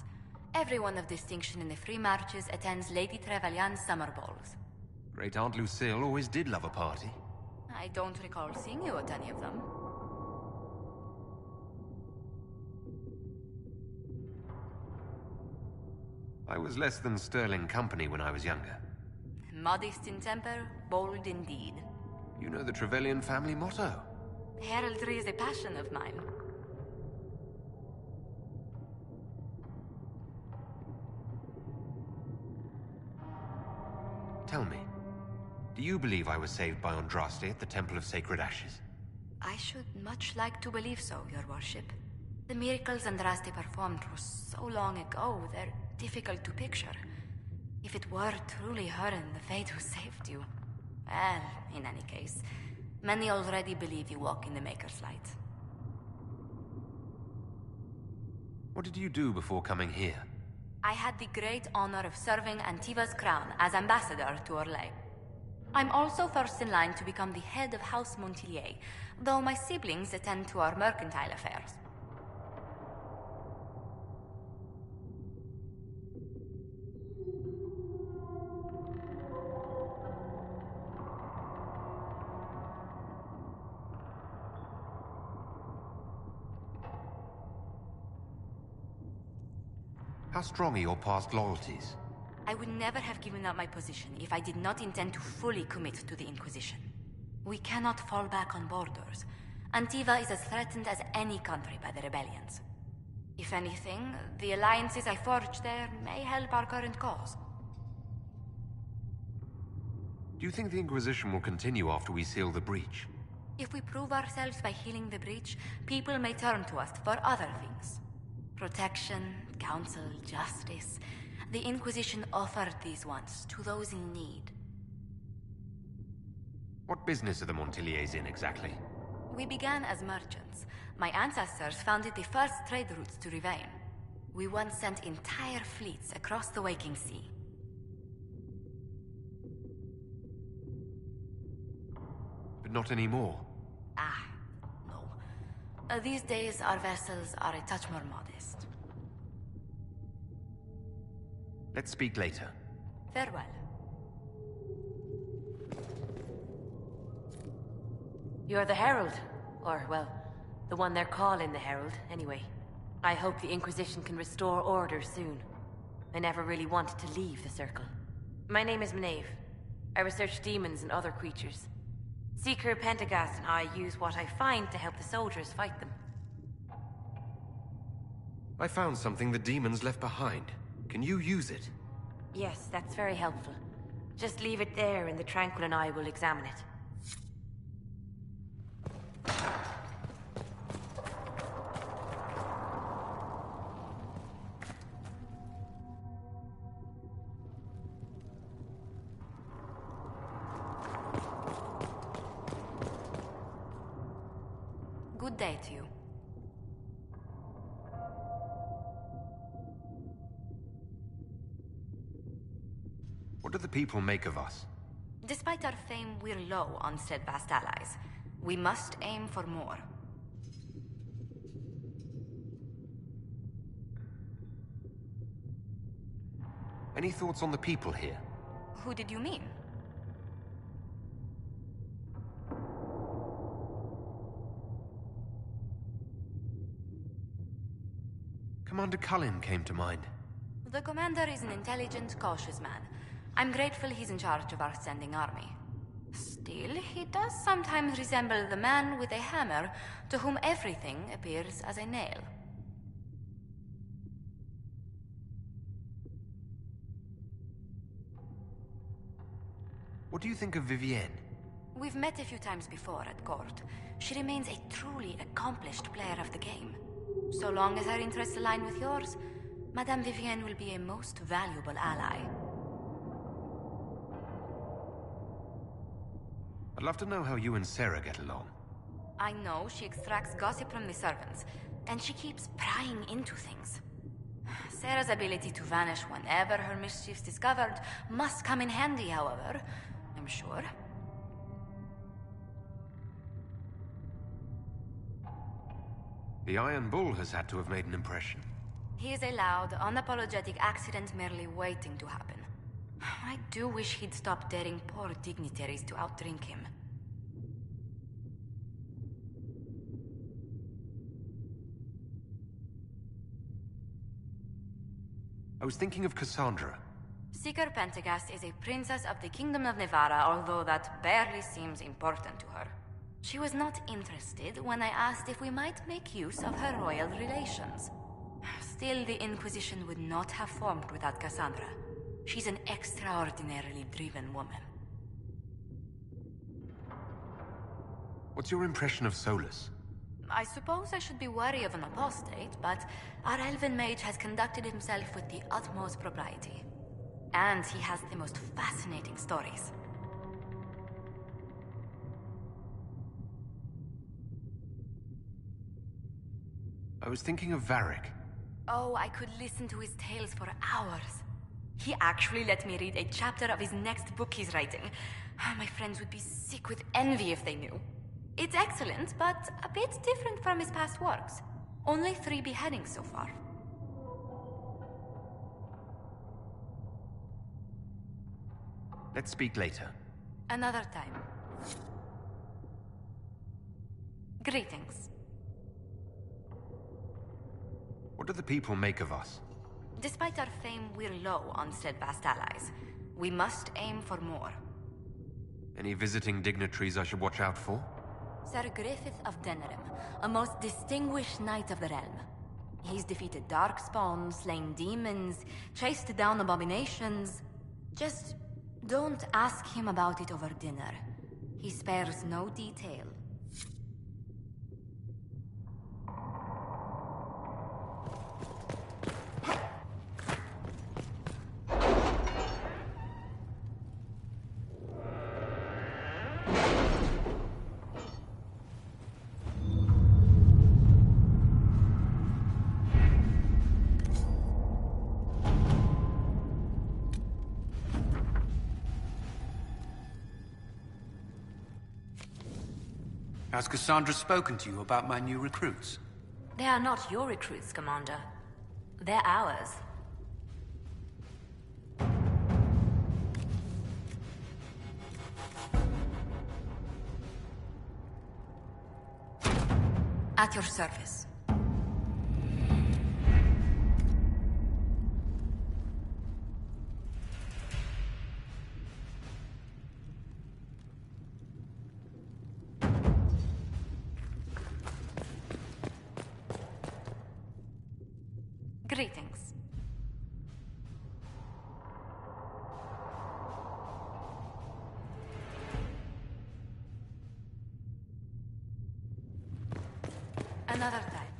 Everyone of distinction in the Free Marches attends Lady Trevelyan's summer balls. Great Aunt Lucille always did love a party. I don't recall seeing you at any of them. I was less than sterling company when I was younger. Modest in temper, bold in deed. You know the Trevelyan family motto? Heraldry is a passion of mine. Tell me, do you believe I was saved by Andraste at the Temple of Sacred Ashes? I should much like to believe so, Your Worship. The miracles Andraste performed were so long ago, they're difficult to picture. If it were truly her and the Fate who saved you... Well, in any case, many already believe you walk in the Maker's light. What did you do before coming here? I had the great honor of serving Antiva's crown as ambassador to Orlais. I'm also first in line to become the head of House Montilyet, though my siblings attend to our mercantile affairs. How strong are your past loyalties? I would never have given up my position if I did not intend to fully commit to the Inquisition. We cannot fall back on borders. Antiva is as threatened as any country by the rebellions. If anything, the alliances I forged there may help our current cause. Do you think the Inquisition will continue after we seal the breach? If we prove ourselves by healing the breach, people may turn to us for other things. Protection, counsel, justice. The Inquisition offered these once to those in need. What business are the Montiliers in, exactly? We began as merchants. My ancestors founded the first trade routes to Rivain. We once sent entire fleets across the Waking Sea. But not anymore. No. These days, our vessels are a touch more modest. Let's speak later. Farewell. You're the Herald. Or, well, the one they're calling the Herald, anyway. I hope the Inquisition can restore order soon. I never really wanted to leave the Circle. My name is Maeve. I research demons and other creatures. Seeker Pentagast and I use what I find to help the soldiers fight them. I found something the demons left behind. Can you use it? Yes, that's very helpful. Just leave it there and the Tranquil and I will examine it. Good day to you. What do the people make of us? Despite our fame, we're low on steadfast allies. We must aim for more. Any thoughts on the people here? Who did you mean? Commander Cullen came to mind. The commander is an intelligent, cautious man. I'm grateful he's in charge of our standing army. Still, he does sometimes resemble the man with a hammer to whom everything appears as a nail. What do you think of Vivienne? We've met a few times before at court. She remains a truly accomplished player of the game. So long as our interests align with yours, Madame Vivienne will be a most valuable ally. I'd love to know how you and Sarah get along. I know she extracts gossip from the servants, and she keeps prying into things. Sarah's ability to vanish whenever her mischief's discovered must come in handy, however, I'm sure. The Iron Bull has had to have made an impression. He is a loud, unapologetic accident merely waiting to happen. I do wish he'd stop daring poor dignitaries to outdrink him. I was thinking of Cassandra. Seeker Pentagast is a princess of the Kingdom of Nevarra, although that barely seems important to her. She was not interested when I asked if we might make use of her royal relations. Still, the Inquisition would not have formed without Cassandra. She's an extraordinarily driven woman. What's your impression of Solus? I suppose I should be wary of an apostate, but our elven mage has conducted himself with the utmost propriety. And he has the most fascinating stories. I was thinking of Varric. Oh, I could listen to his tales for hours. He actually let me read a chapter of his next book he's writing. My friends would be sick with envy if they knew. It's excellent, but a bit different from his past works. Only 3 beheadings so far. Let's speak later. Another time. Greetings. What do the people make of us? Despite our fame, we're low on steadfast allies. We must aim for more. Any visiting dignitaries I should watch out for? Sir Griffith of Denerim, a most distinguished knight of the realm. He's defeated darkspawn, slain demons, chased down abominations. Just don't ask him about it over dinner. He spares no detail. Has Cassandra spoken to you about my new recruits? They are not your recruits, Commander. They're ours. At your service. Greetings. Another time.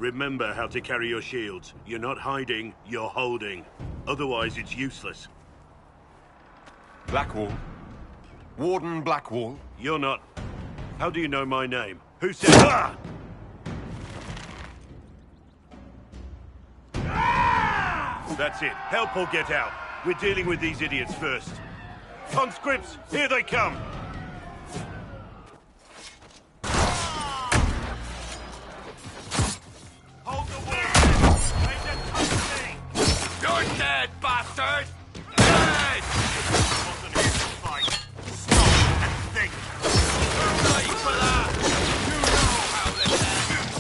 Remember how to carry your shields. You're not hiding, you're holding. Otherwise, it's useless. Blackwall. Warden Blackwall. You're not... How do you know my name? Who said... Ah! That's it. Help or get out. We're dealing with these idiots first. Conscripts, here they come! Hold the wall! Make them company! You're dead, bastard! Dead! Wasn't here to fight. Stop and think. You're ready for that! You know how this ends.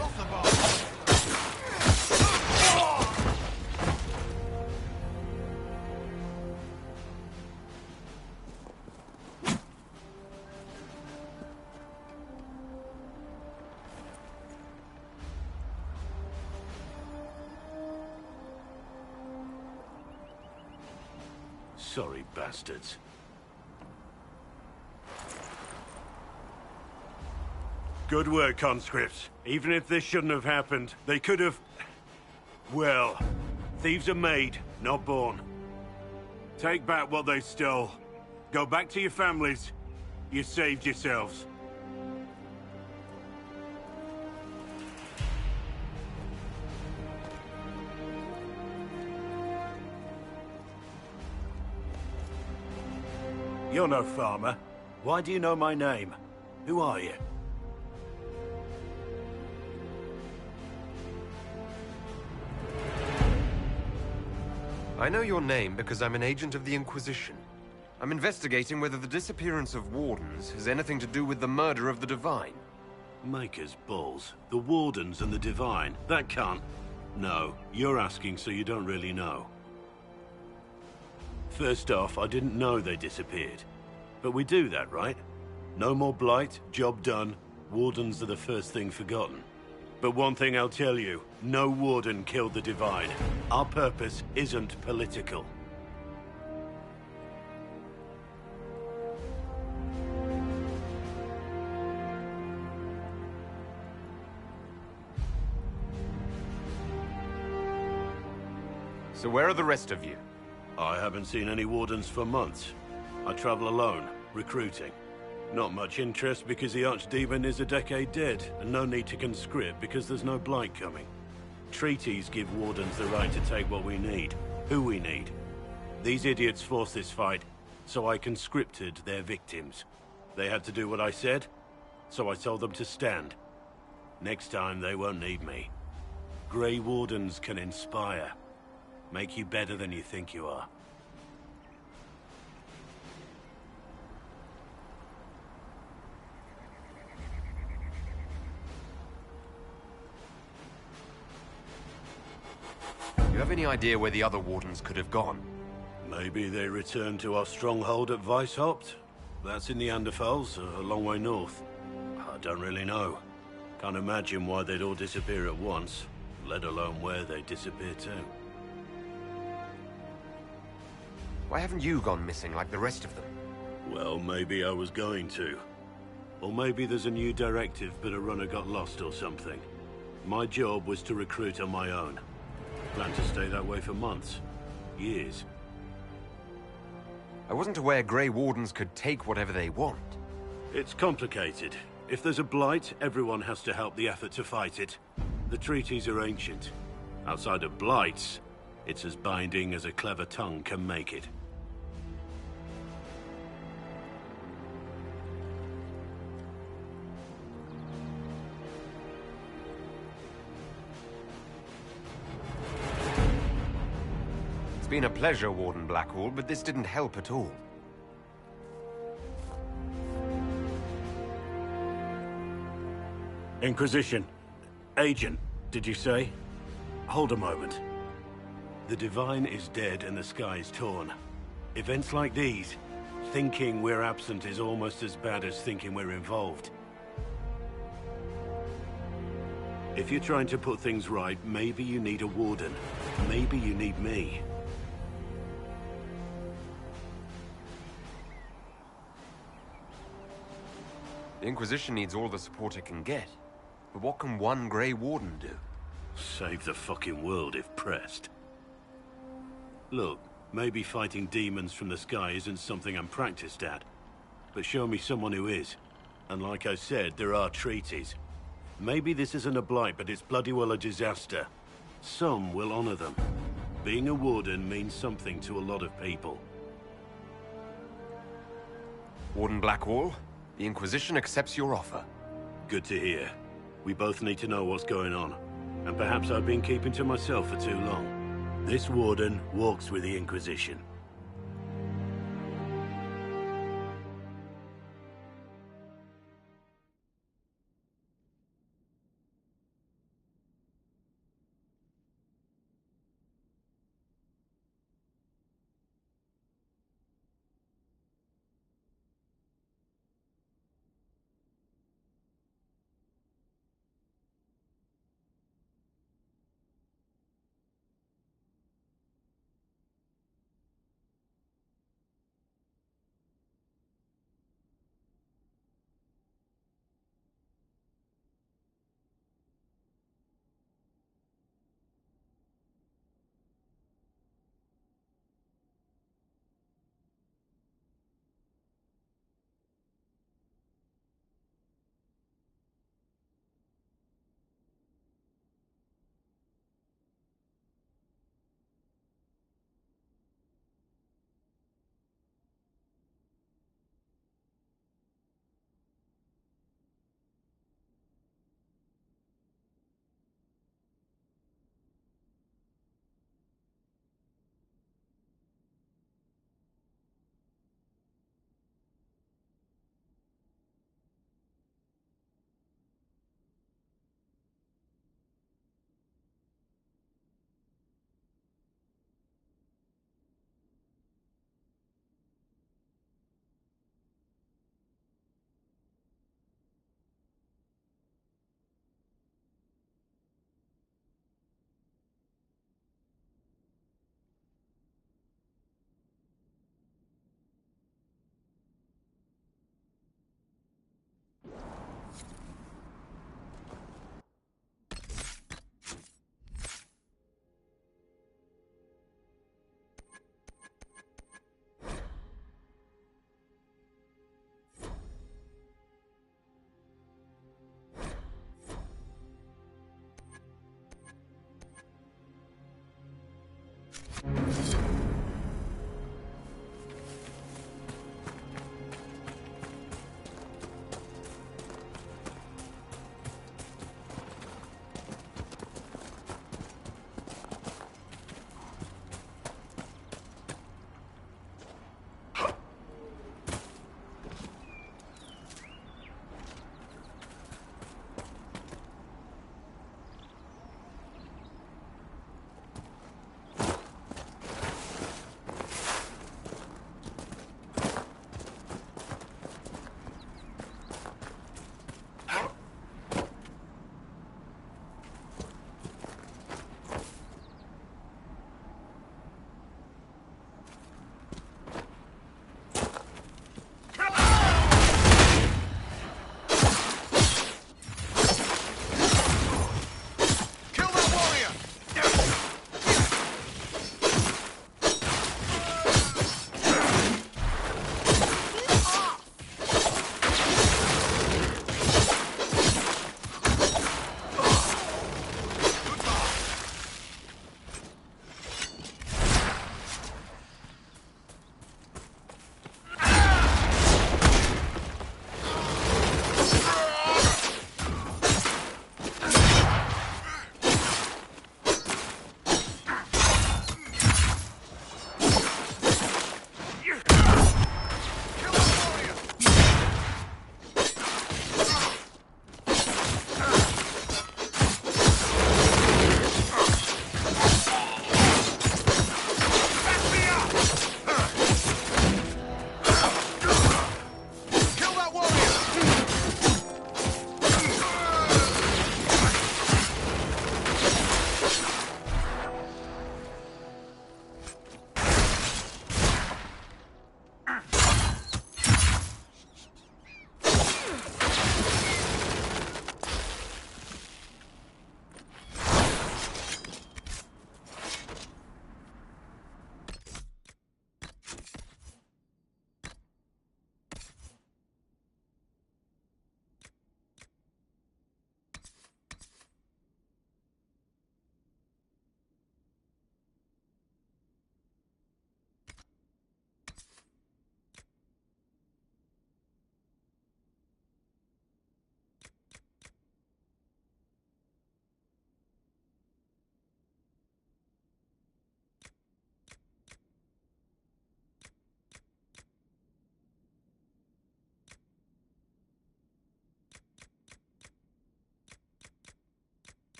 Off the ball. Sorry, bastards. Good work, conscripts. Even if this shouldn't have happened, they could have... Well, thieves are made, not born. Take back what they stole. Go back to your families. You saved yourselves. You're no farmer. Why do you know my name? Who are you? I know your name because I'm an agent of the Inquisition. I'm investigating whether the disappearance of Wardens has anything to do with the murder of the Divine. Maker's balls. The Wardens and the Divine. That can't... No, you're asking so you don't really know. First off, I didn't know they disappeared. But we do that, right? No more blight, job done. Wardens are the first thing forgotten. But one thing I'll tell you, no Warden killed the Divine. Our purpose isn't political. So where are the rest of you? I haven't seen any Wardens for months. I travel alone, recruiting. Not much interest because the Archdemon is a decade dead, and no need to conscript because there's no blight coming. Treaties give Wardens the right to take what we need, who we need. These idiots forced this fight, so I conscripted their victims. They had to do what I said, so I told them to stand. Next time they won't need me. Grey Wardens can inspire. Make you better than you think you are. You have any idea where the other Wardens could have gone? Maybe they returned to our stronghold at Weishaupt? That's in the Anderfels, a long way north. I don't really know. Can't imagine why they'd all disappear at once, let alone where they'd disappear to. Why haven't you gone missing like the rest of them? Well, maybe I was going to. Or maybe there's a new directive but a runner got lost or something. My job was to recruit on my own. Plan to stay that way for months. Years. I wasn't aware Grey Wardens could take whatever they want. It's complicated. If there's a blight, everyone has to help the effort to fight it. The treaties are ancient. Outside of blights, it's as binding as a clever tongue can make it. It's been a pleasure, Warden Blackwall, but this didn't help at all. Inquisition. Agent, did you say? Hold a moment. The Divine is dead and the sky is torn. Events like these, thinking we're absent is almost as bad as thinking we're involved. If you're trying to put things right, maybe you need a Warden. Maybe you need me. The Inquisition needs all the support it can get. But what can one Grey Warden do? Save the fucking world if pressed. Look, maybe fighting demons from the sky isn't something I'm practiced at. But show me someone who is. And like I said, there are treaties. Maybe this isn't a blight, but it's bloody well a disaster. Some will honor them. Being a warden means something to a lot of people. Warden Blackwall, the Inquisition accepts your offer. Good to hear. We both need to know what's going on. And perhaps I've been keeping to myself for too long. This warden walks with the Inquisition.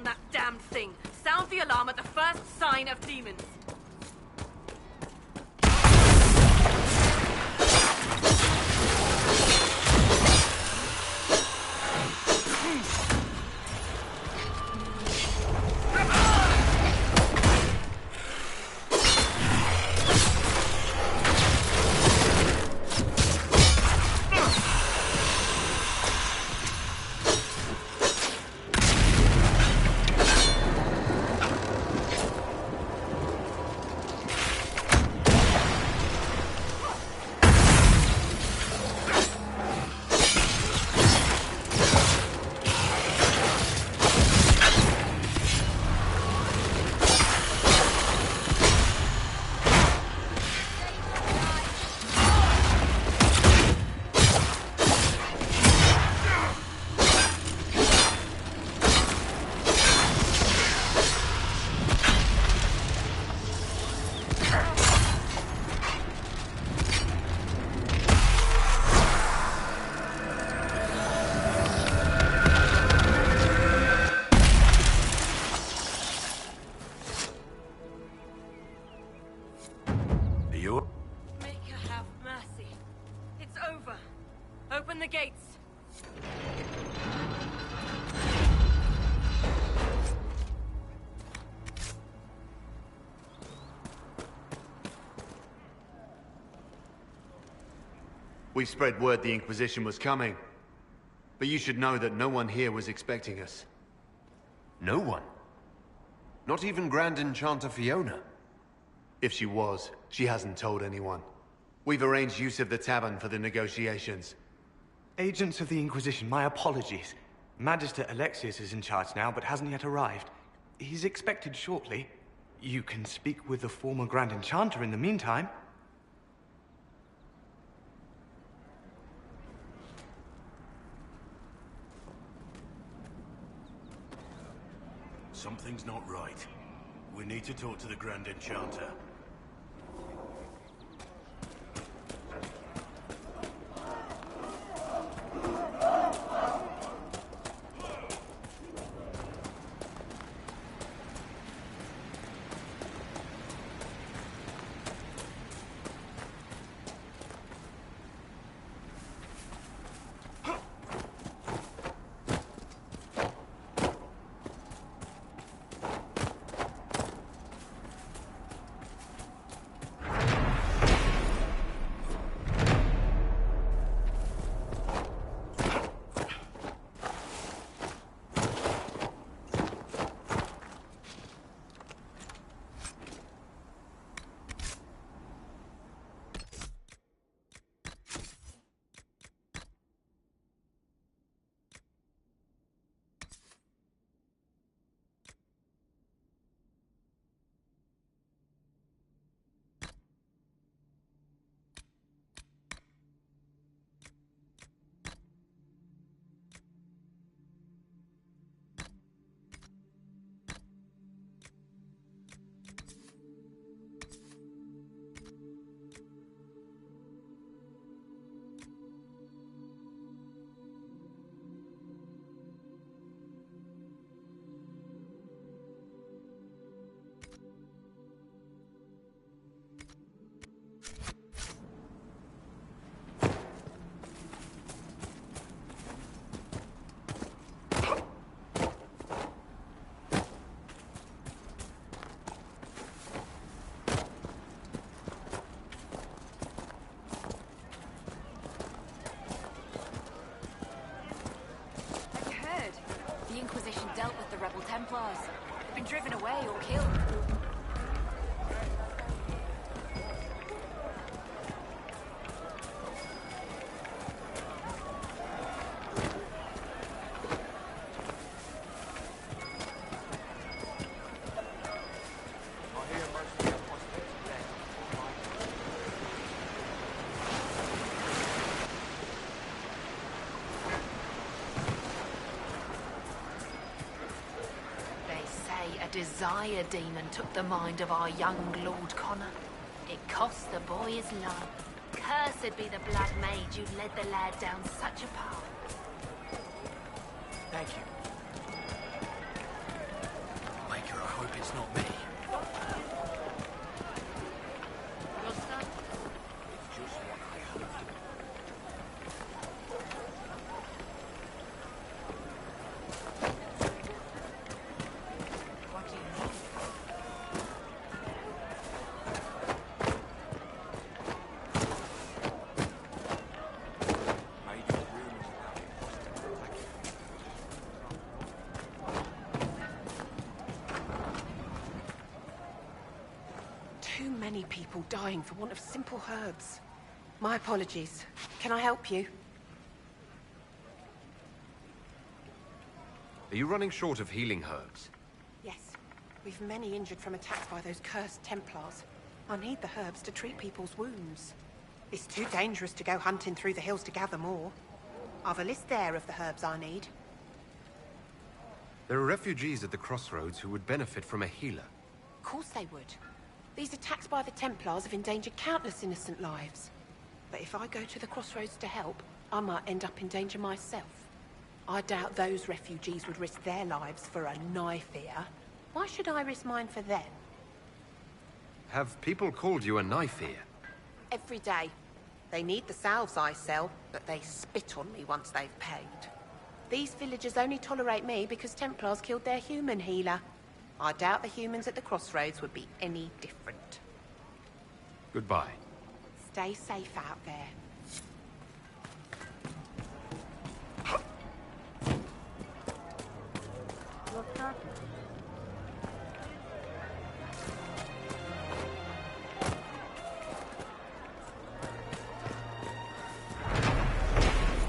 on that damned thing. Sound the alarm at the first sign of demons. Open the gates. We spread word the Inquisition was coming. But you should know that no one here was expecting us. No one? Not even Grand Enchanter Fiona? If she was, she hasn't told anyone. We've arranged use of the tavern for the negotiations. Agents of the Inquisition, my apologies. Magister Alexius is in charge now, but hasn't yet arrived. He's expected shortly. You can speak with the former Grand Enchanter in the meantime. Something's not right. We need to talk to the Grand Enchanter. Dealt with the rebel Templars. They've been driven away or killed. Desire demon took the mind of our young Lord Connor. It cost the boy his life. Cursed be the blood mage who led the lad down such a path. Thank you. it's not me. Too many people dying for want of simple herbs. My apologies. Can I help you? Are you running short of healing herbs? Yes. We've many injured from attacks by those cursed Templars. I need the herbs to treat people's wounds. It's too dangerous to go hunting through the hills to gather more. I've a list there of the herbs I need. There are refugees at the crossroads who would benefit from a healer. Of course they would. These attacks by the Templars have endangered countless innocent lives. But if I go to the crossroads to help, I might end up in danger myself. I doubt those refugees would risk their lives for a knife here. Why should I risk mine for them? Have people called you a knife ear? Every day. They need the salves I sell, but they spit on me once they've paid. These villagers only tolerate me because Templars killed their human healer. I doubt the humans at the crossroads would be any different. Goodbye. Stay safe out there. I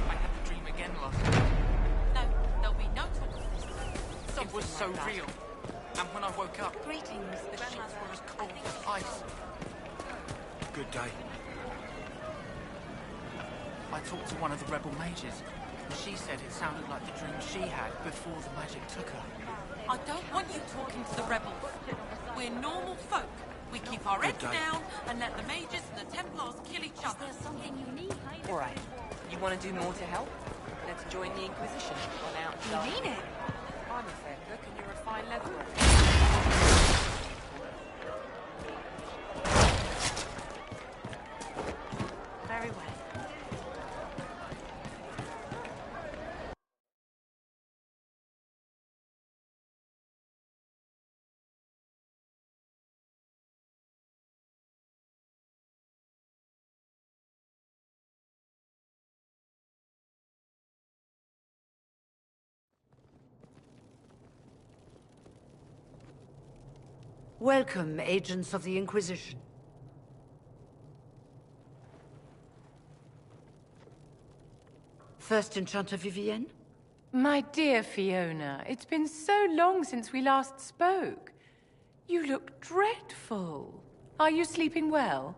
had the dream again last night. No, there'll be no talk of this. It was so real. And when I woke up, Greetings, the sheets were as cold as ice. Good day. I talked to one of the rebel mages, and she said it sounded like the dream she had before the magic took her. I don't want you talking to the rebels. We're normal folk. We keep our heads down and let the mages and the Templars kill each other. Is there something you need? All right. You want to do more to help? Let's join the Inquisition. On outside. You mean it? I'm a fair cook and you're a fine leveler. Very well. Welcome, agents of the Inquisition. First Enchanter Vivienne? My dear Fiona, it's been so long since we last spoke. You look dreadful. Are you sleeping well?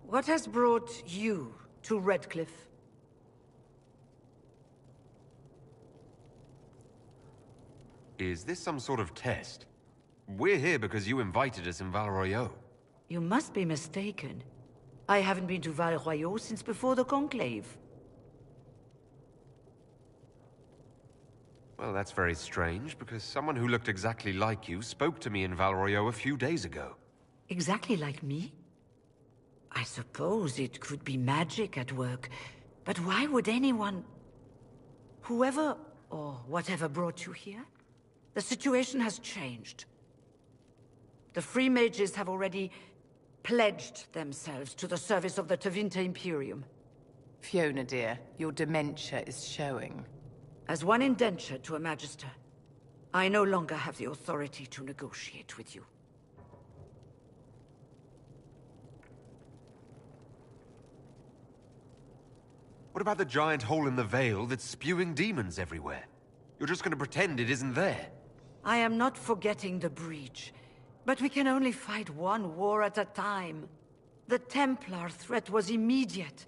What has brought you to Redcliffe? Is this some sort of test? We're here because you invited us in Val Royeaux. You must be mistaken. I haven't been to Val Royeaux since before the Conclave. Well, that's very strange, because someone who looked exactly like you spoke to me in Val Royeaux a few days ago. Exactly like me? I suppose it could be magic at work, but why would anyone... Whoever or whatever brought you here? The situation has changed. The Free Mages have already pledged themselves to the service of the Tevinter Imperium. Fiona, dear, your dementia is showing. As one indenture to a Magister, I no longer have the authority to negotiate with you. What about the giant hole in the veil that's spewing demons everywhere? You're just going to pretend it isn't there? I am not forgetting the breach, but we can only fight one war at a time. The Templar threat was immediate.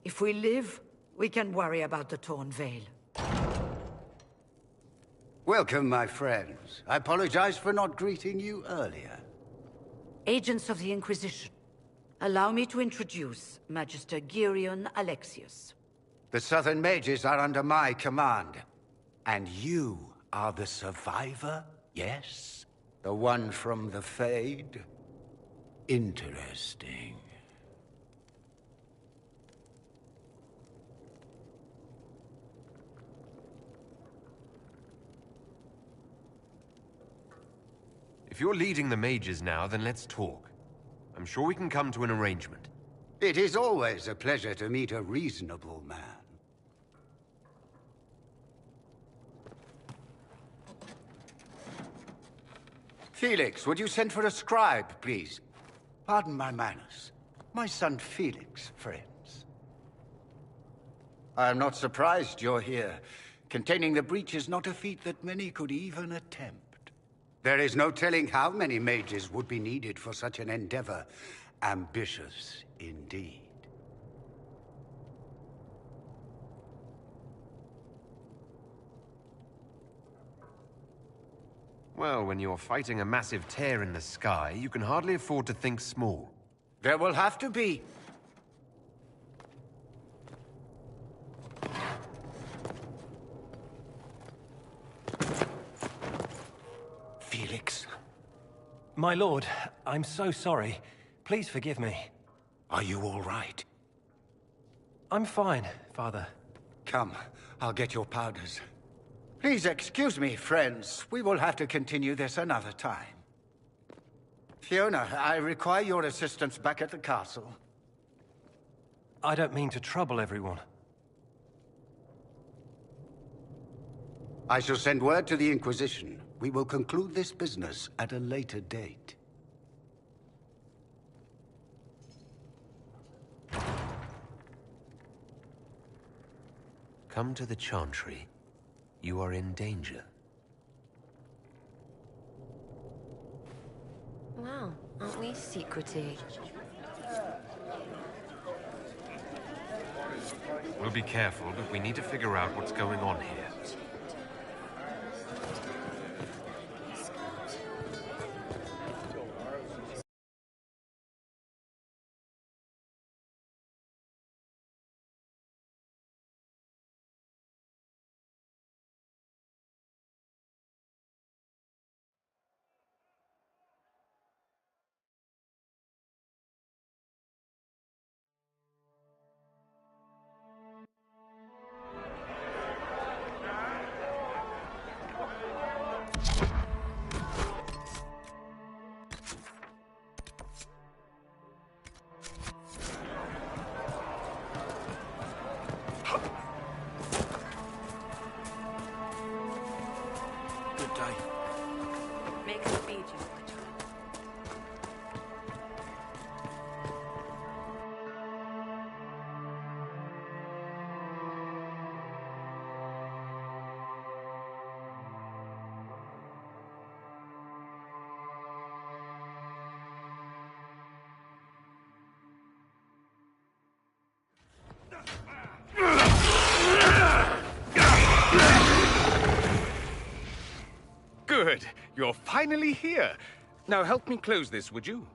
If we live, we can worry about the torn veil. Welcome, my friends. I apologize for not greeting you earlier. Agents of the Inquisition, allow me to introduce Magister Geirion Alexius. The Southern Mages are under my command. And you are the survivor, yes? The one from the Fade? Interesting. If you're leading the mages now, then let's talk. I'm sure we can come to an arrangement. It is always a pleasure to meet a reasonable man. Felix, would you send for a scribe, please? Pardon my manners. My son Felix, friends. I am not surprised you're here. Containing the breach is not a feat that many could even attempt. There is no telling how many mages would be needed for such an endeavor. Ambitious, indeed. Well, when you're fighting a massive tear in the sky, you can hardly afford to think small. There will have to be. Felix. My lord, I'm so sorry. Please forgive me. Are you all right? I'm fine, Father. Come, I'll get your powders. Please excuse me, friends. We will have to continue this another time. Fiona, I require your assistance back at the castle. I don't mean to trouble everyone. I shall send word to the Inquisition. We will conclude this business at a later date. Come to the Chantry. You are in danger. Wow, aren't we secrety? We'll be careful, but we need to figure out what's going on here. Good. You're finally here. Now help me close this, would you?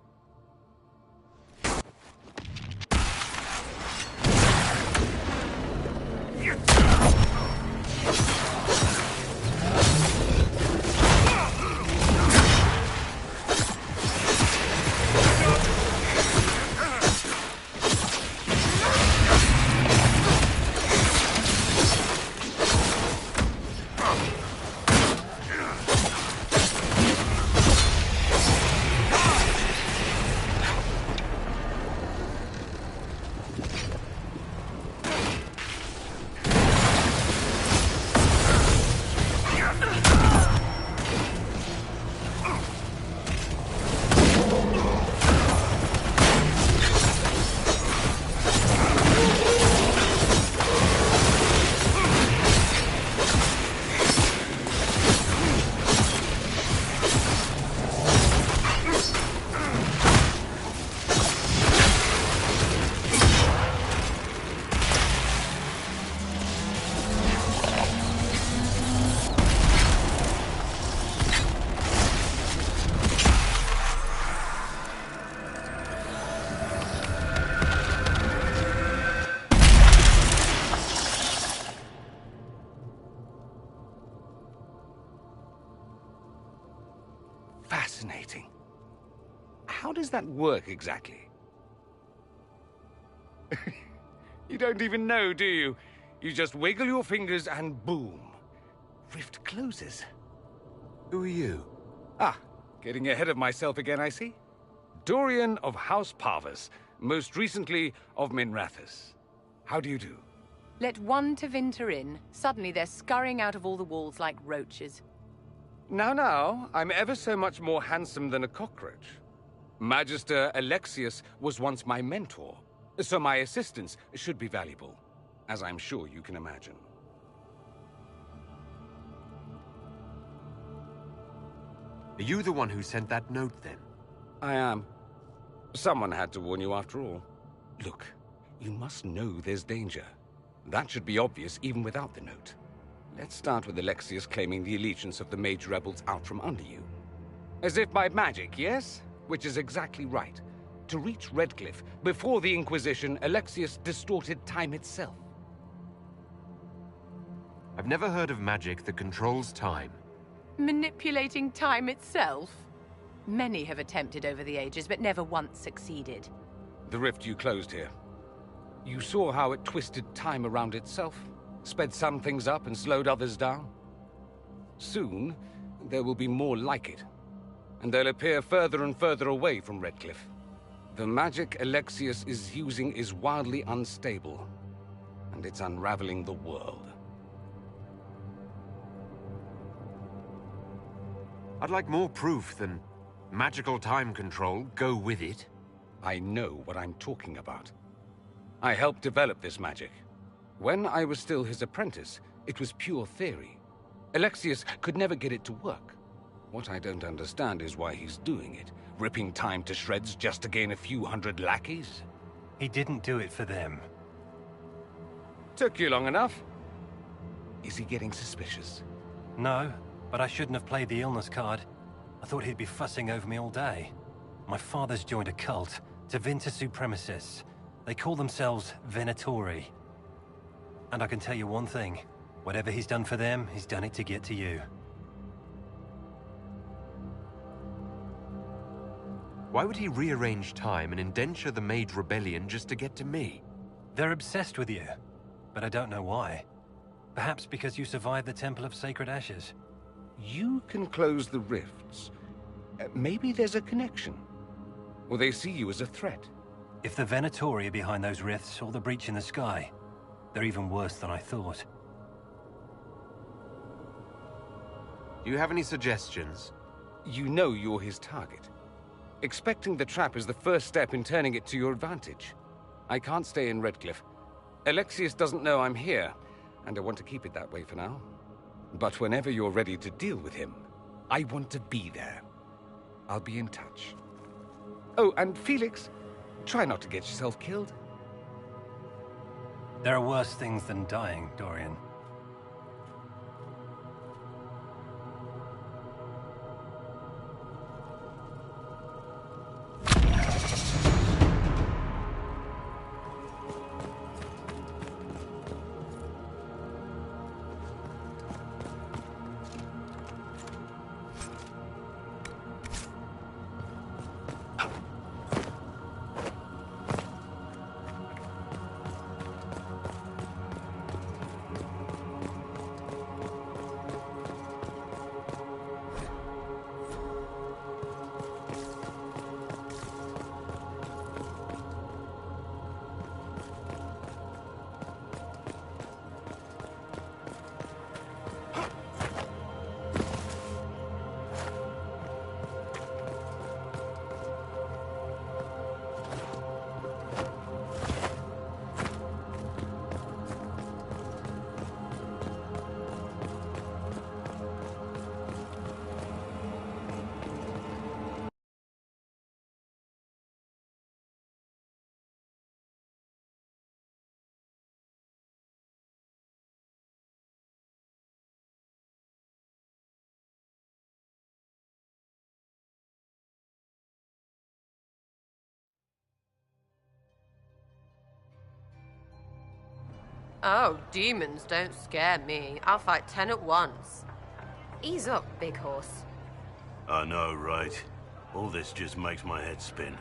that work exactly? You don't even know, do you? You just wiggle your fingers and boom. Rift closes. Who are you? Ah, getting ahead of myself again, I see. Dorian of House Parvus, most recently of Minrathous. How do you do? Let one Tevinter in. Suddenly they're scurrying out of all the walls like roaches. Now, I'm ever so much more handsome than a cockroach. Magister Alexius was once my mentor, so my assistance should be valuable, as I'm sure you can imagine. Are you the one who sent that note, then? I am. Someone had to warn you after all. Look, you must know there's danger. That should be obvious even without the note. Let's start with Alexius claiming the allegiance of the mage rebels out from under you. As if by magic, yes? Which is exactly right. To reach Redcliffe, before the Inquisition, Alexius distorted time itself. I've never heard of magic that controls time. Manipulating time itself? Many have attempted over the ages, but never once succeeded. The rift you closed here. You saw how it twisted time around itself? Sped some things up and slowed others down? Soon, there will be more like it. And they'll appear further and further away from Redcliffe. The magic Alexius is using is wildly unstable. And it's unraveling the world. I'd like more proof than magical time control. Go with it. I know what I'm talking about. I helped develop this magic. When I was still his apprentice, it was pure theory. Alexius could never get it to work. What I don't understand is why he's doing it, ripping time to shreds just to gain a few hundred lackeys. He didn't do it for them. Took you long enough. Is he getting suspicious? No, but I shouldn't have played the illness card. I thought he'd be fussing over me all day. My father's joined a cult, Tevinter Supremacists. They call themselves Venatori. And I can tell you one thing. Whatever he's done for them, he's done it to get to you. Why would he rearrange time and indenture the Mage Rebellion just to get to me? They're obsessed with you, but I don't know why. Perhaps because you survived the Temple of Sacred Ashes. You can close the rifts. Maybe there's a connection. Or they see you as a threat. If the Venatori are behind those rifts or the breach in the sky, they're even worse than I thought. Do you have any suggestions? You know you're his target. Expecting the trap is the first step in turning it to your advantage. I can't stay in Redcliffe. Alexius doesn't know I'm here, and I want to keep it that way for now. But whenever you're ready to deal with him, I want to be there. I'll be in touch. Oh, and Felix, try not to get yourself killed. There are worse things than dying, Dorian. Oh, demons don't scare me. I'll fight 10 at once. Ease up, big horse. I know, right? All this just makes my head spin.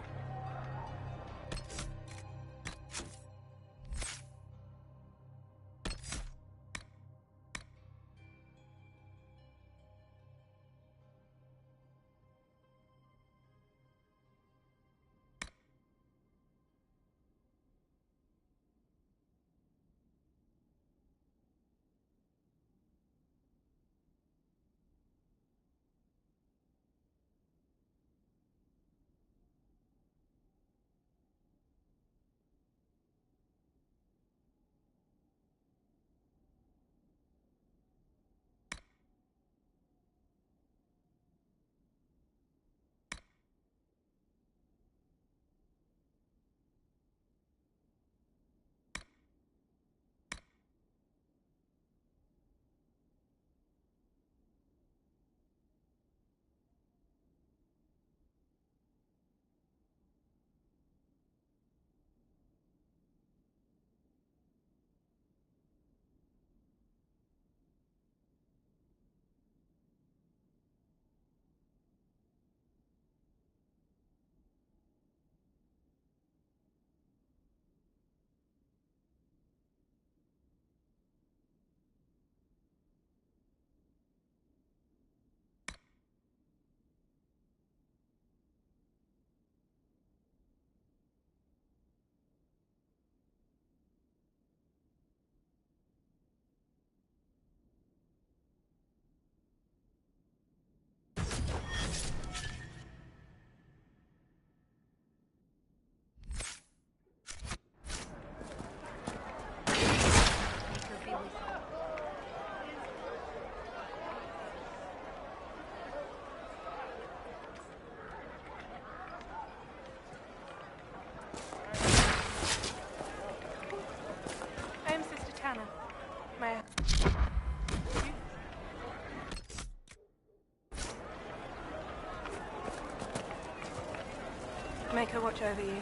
Make her watch over you.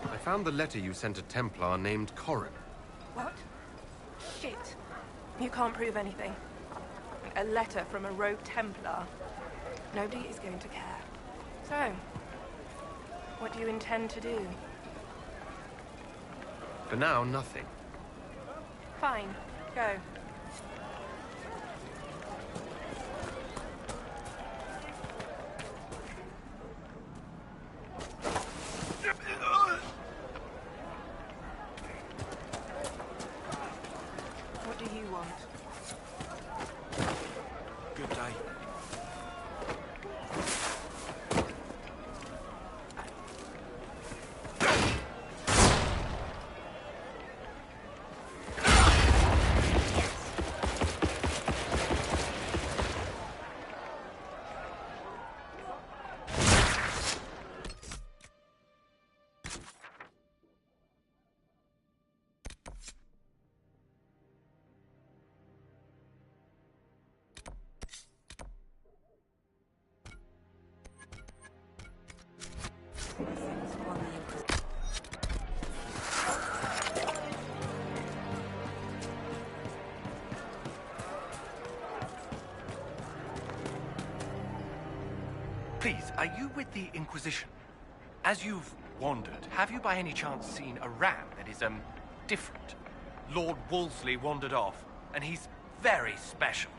I found the letter you sent a Templar named Corrin. What? Shit. You can't prove anything. A letter from a rogue Templar. Nobody is going to care. So, what do you intend to do? For now, nothing. Fine. Go. What do you want? Good day. Please, are you with the Inquisition? As you've wandered, have you by any chance seen a ram that is, different? Lord Wolseley wandered off, and he's very special.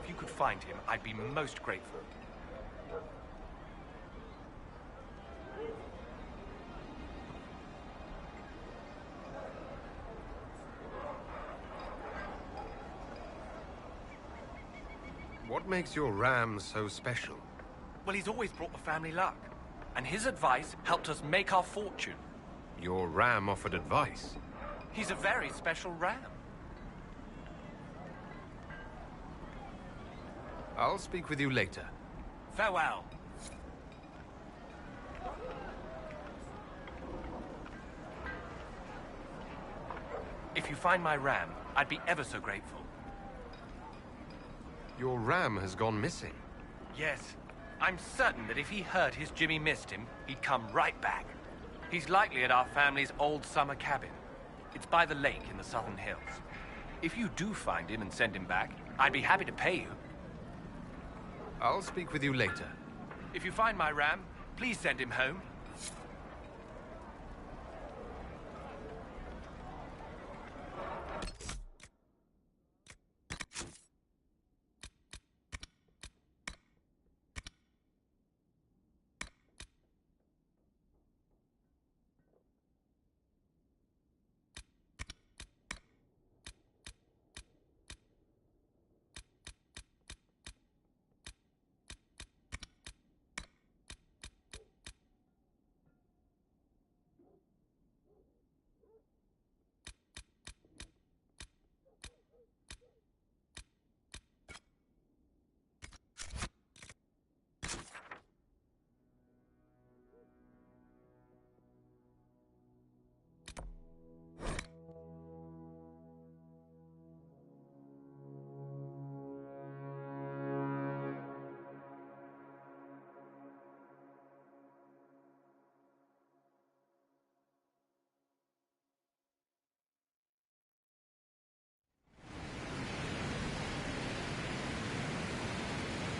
If you could find him, I'd be most grateful. What makes your ram so special? Well, he's always brought the family luck. And his advice helped us make our fortune. Your ram offered advice? He's a very special ram. I'll speak with you later. Farewell. If you find my ram, I'd be ever so grateful. Your ram has gone missing. Yes. I'm certain that if he heard his Jimmy missed him, he'd come right back. He's likely at our family's old summer cabin. It's by the lake in the southern hills. If you do find him and send him back, I'd be happy to pay you. I'll speak with you later. If you find my ram, please send him home.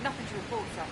Nothing to report, sir.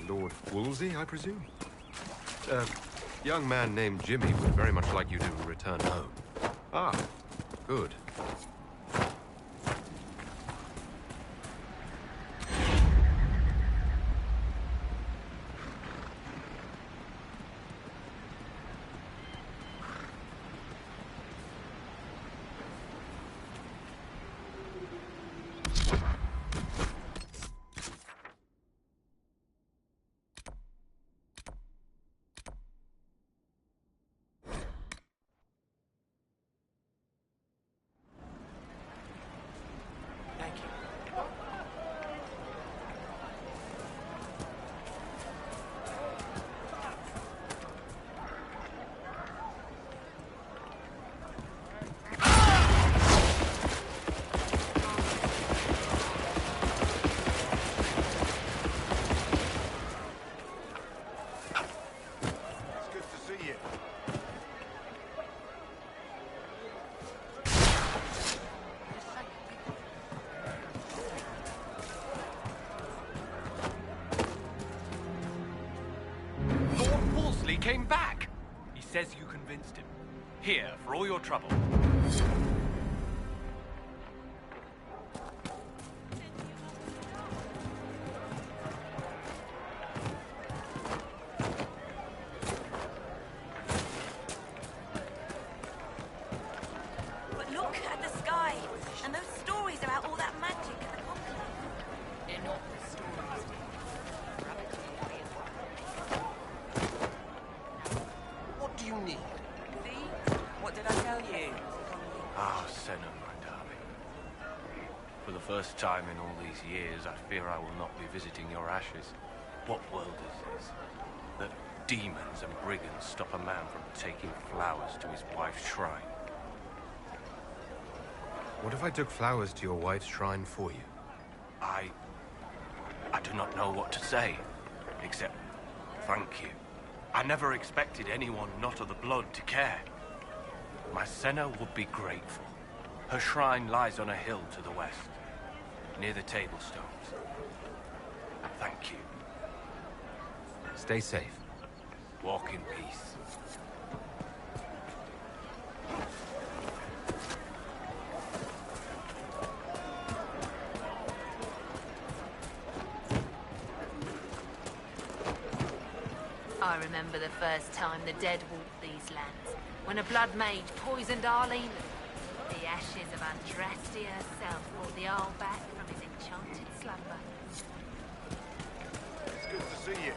Lord Wolsey, I presume? A young man named Jimmy would very much like you to return home. Ah, good. Came back! He says you convinced him. Here, for all your trouble. But look at the sky, and those stories about all that magic at the conclave. They're not the stories. What do you need? See? What did I tell you? Ah, Senna, my darling. For the first time in all these years, I fear I will not be visiting your ashes. What world is this? That demons and brigands stop a man from taking flowers to his wife's shrine. What if I took flowers to your wife's shrine for you? I do not know what to say, except thank you. I never expected anyone not of the blood to care. My Senna would be grateful. Her shrine lies on a hill to the west, near the Tablestones. Thank you. Stay safe. Walk in peace. I remember the first time the dead walked these lands, when a blood mage poisoned Arlene. The ashes of Andrastia herself brought the Arl back from his enchanted slumber. Good to see you.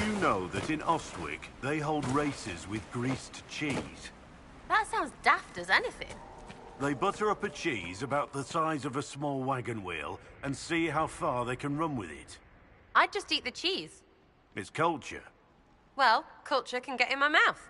you know that in Ostwick, they hold races with greased cheese? That sounds daft as anything. They butter up a cheese about the size of a small wagon wheel and see how far they can run with it. I'd just eat the cheese. It's culture. Well, culture can get in my mouth.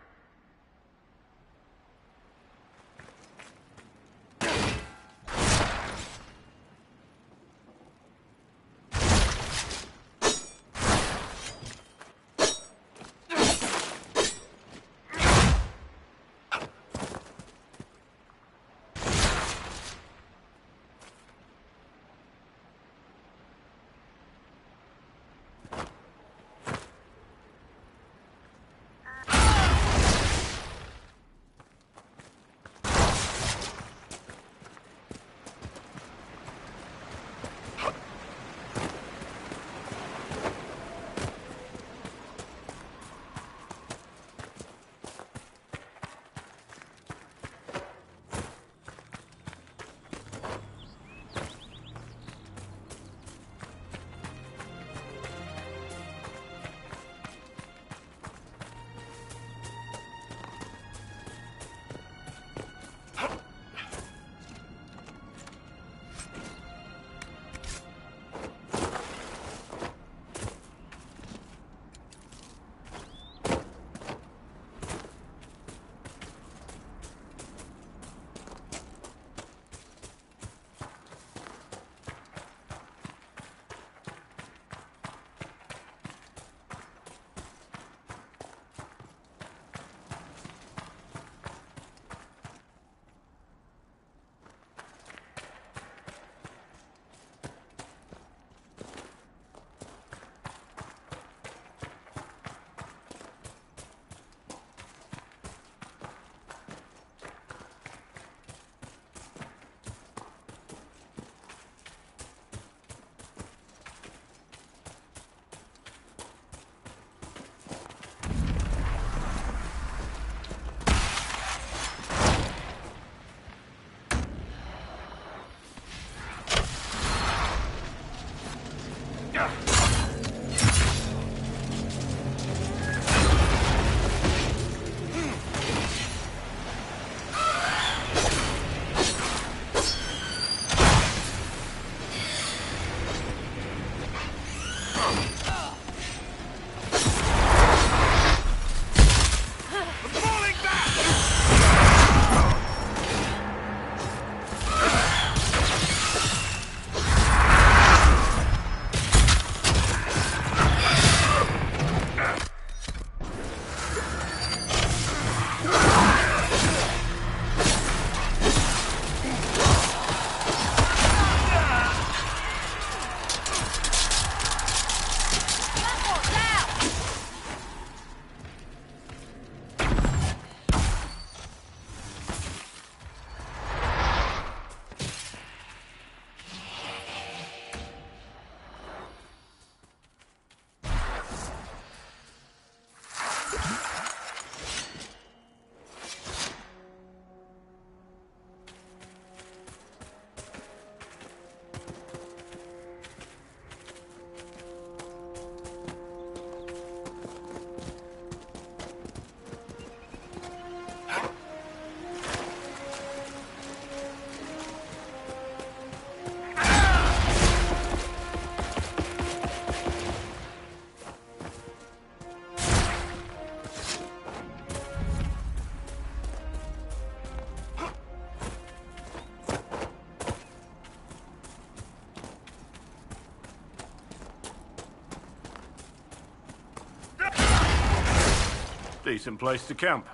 Decent place to camp.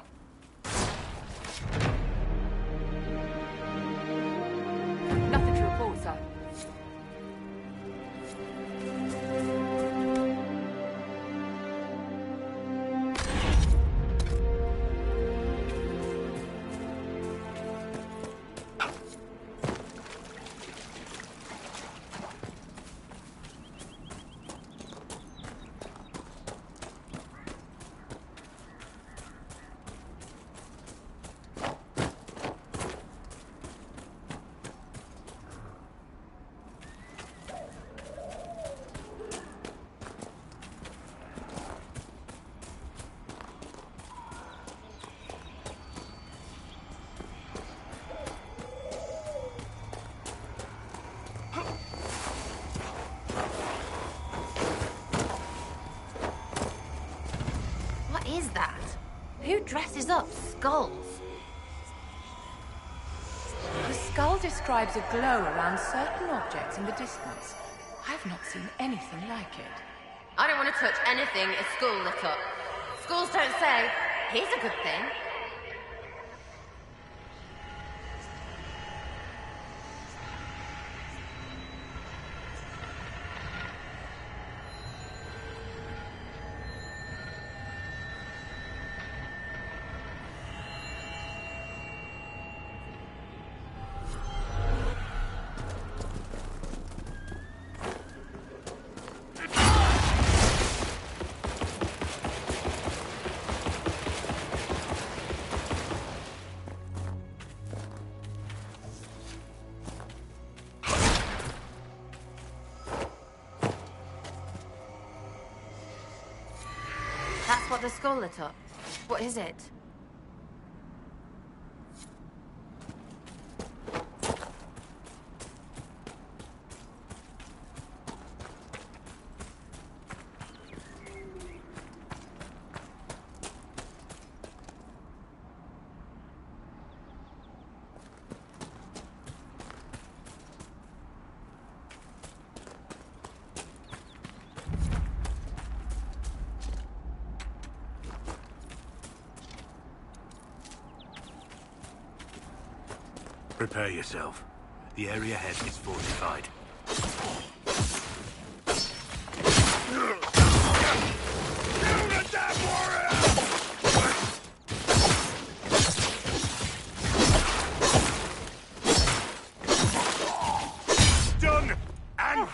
Nothing to report, sir. What is that? Who dresses up skulls? The skull describes a glow around certain objects in the distance. I've not seen anything like it. I don't want to touch anything a skull lit up. Skulls don't say, here's a good thing. That's what the skull lit up. What is it? Prepare yourself. The area ahead is fortified. Done and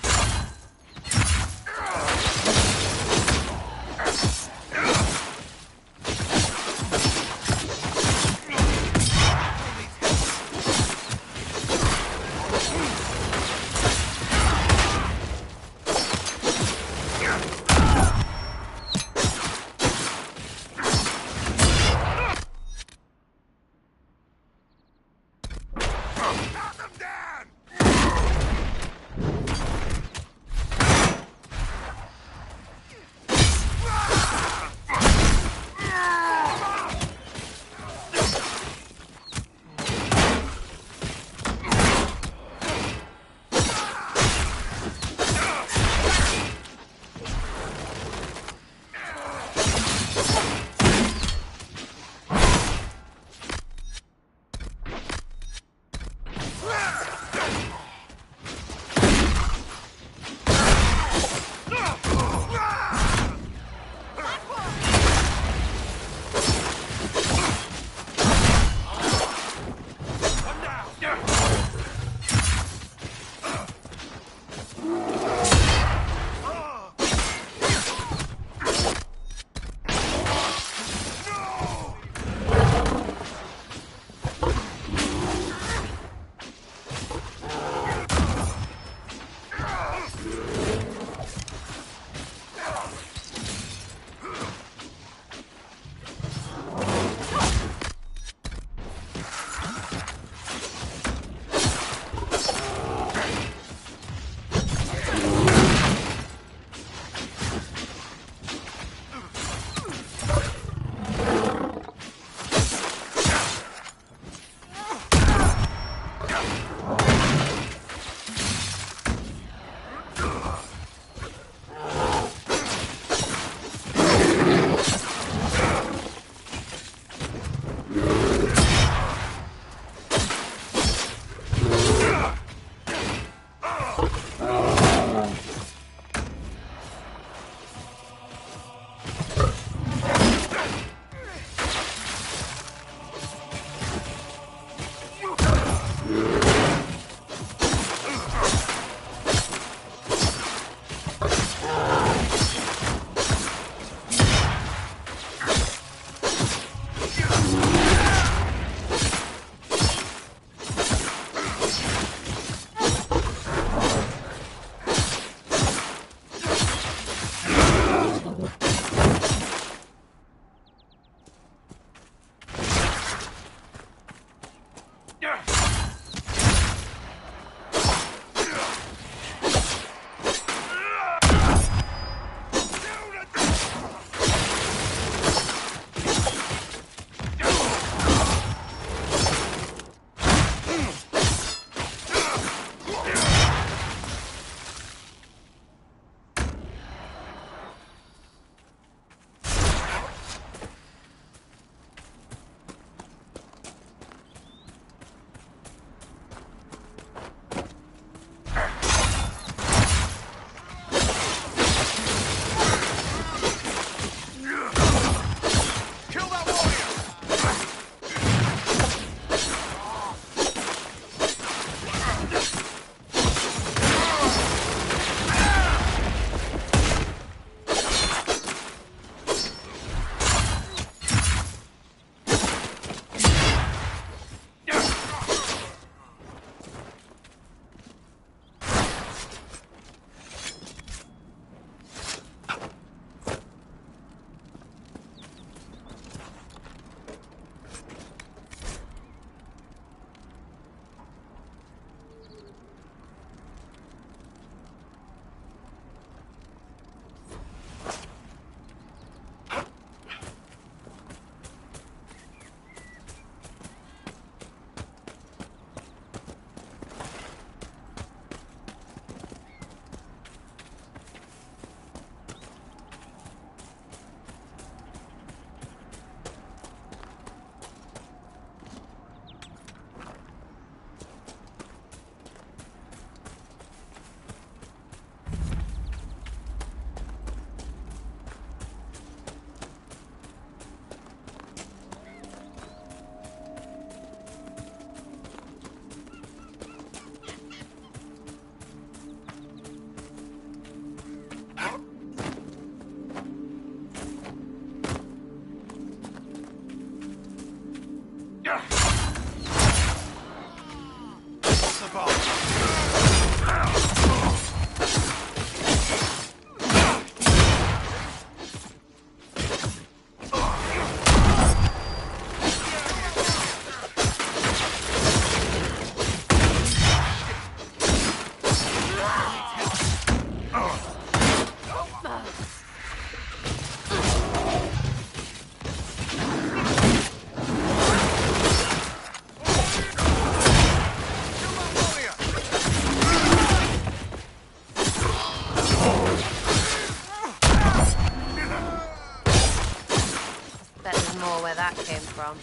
Bet there's more where that came from.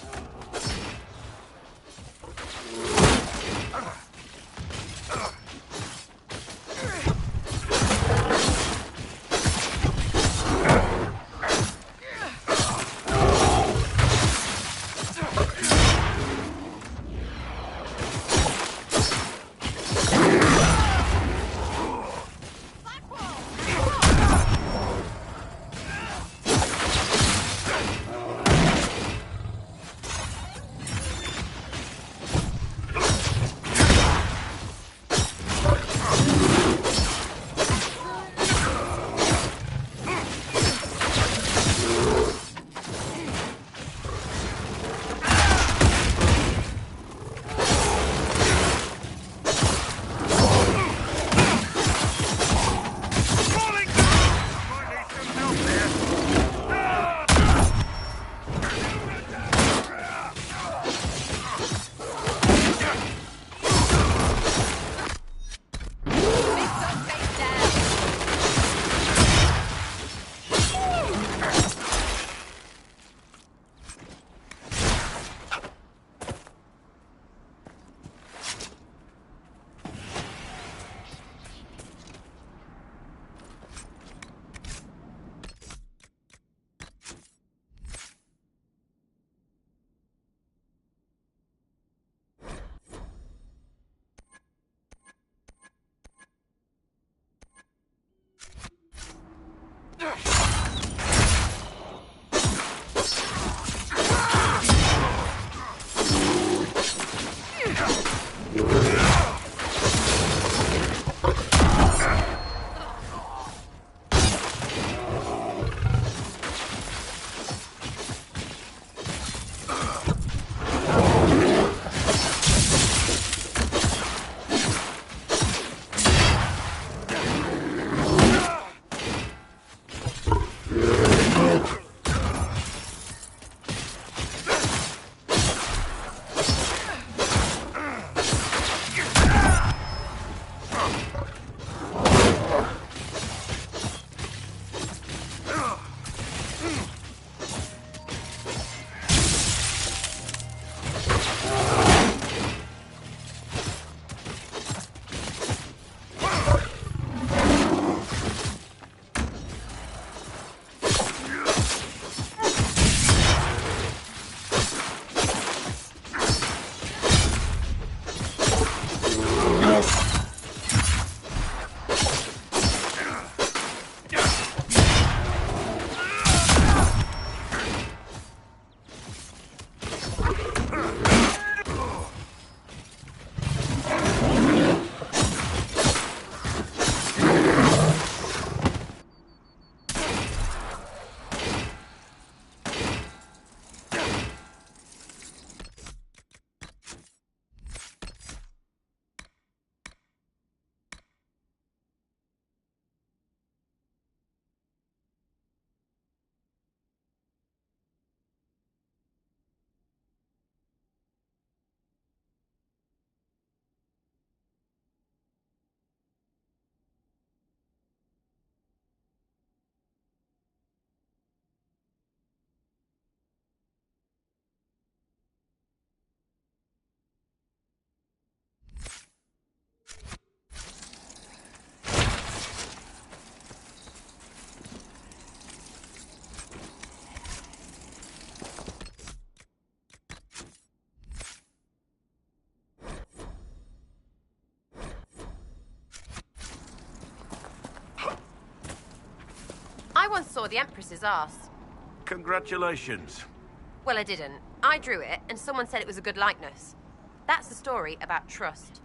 I once saw the Empress's ass. Congratulations. Well, I didn't. I drew it, and someone said it was a good likeness. That's the story about trust.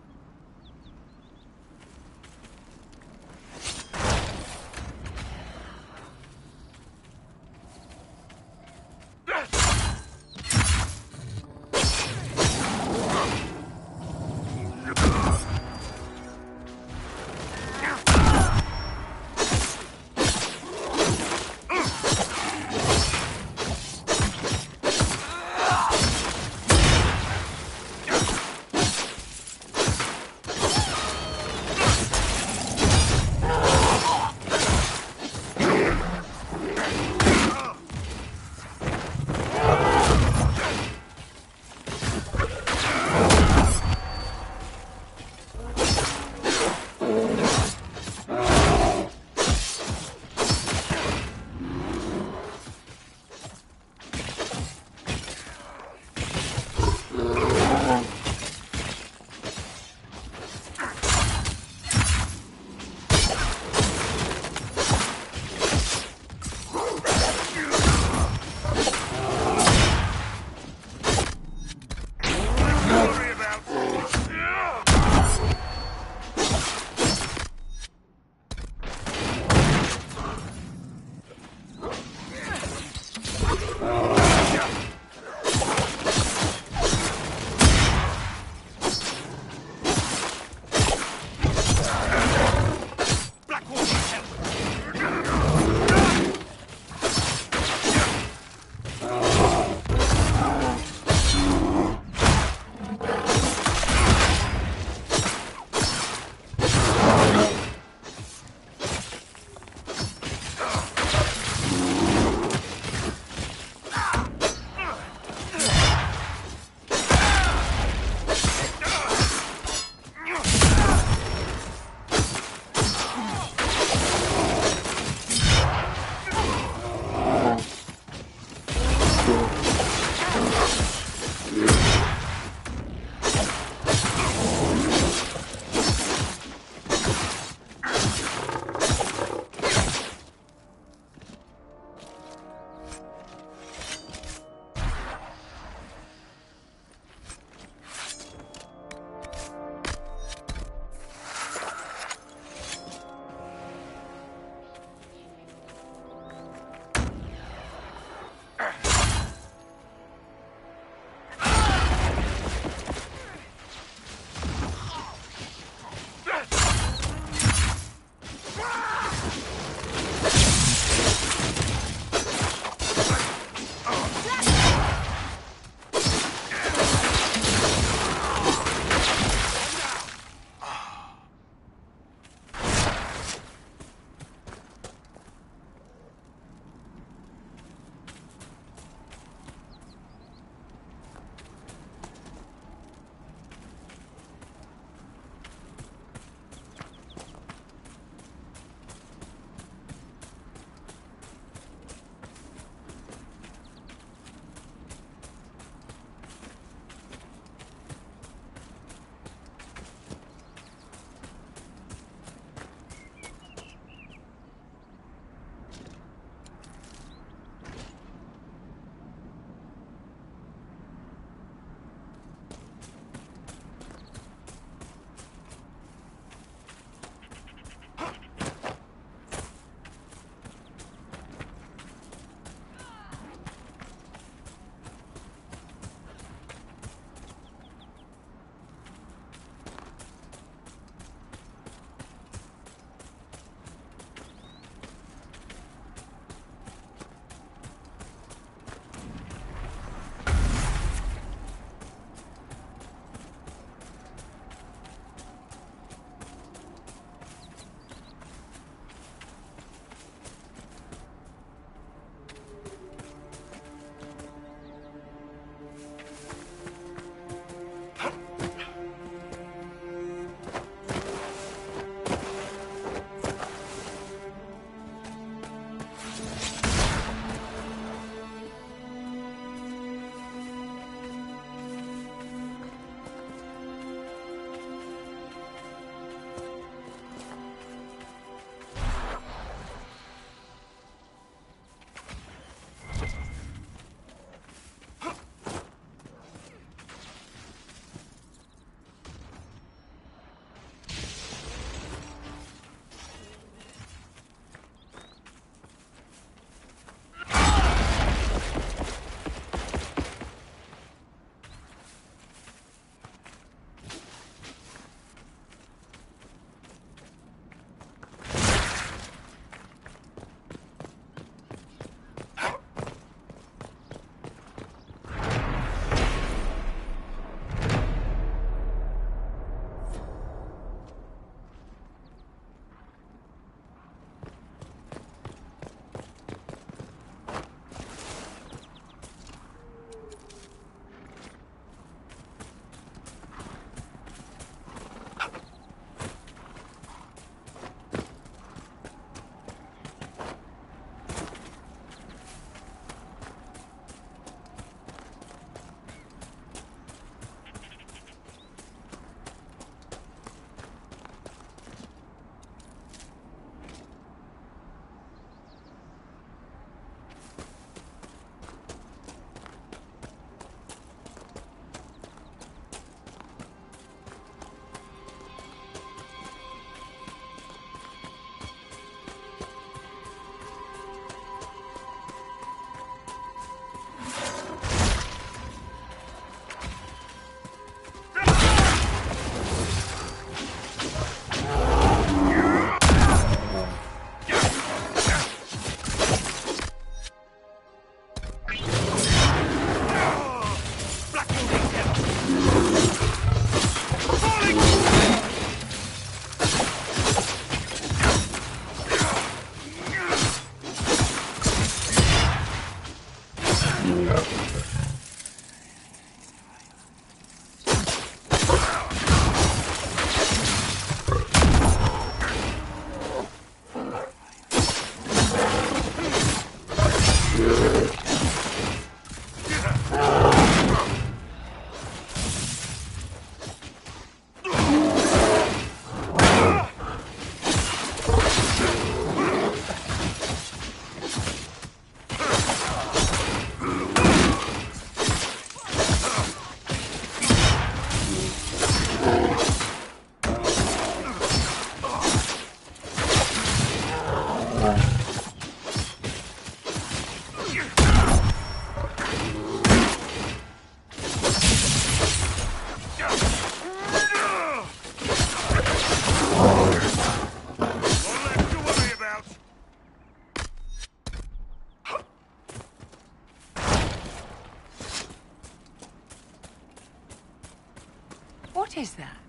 What is that?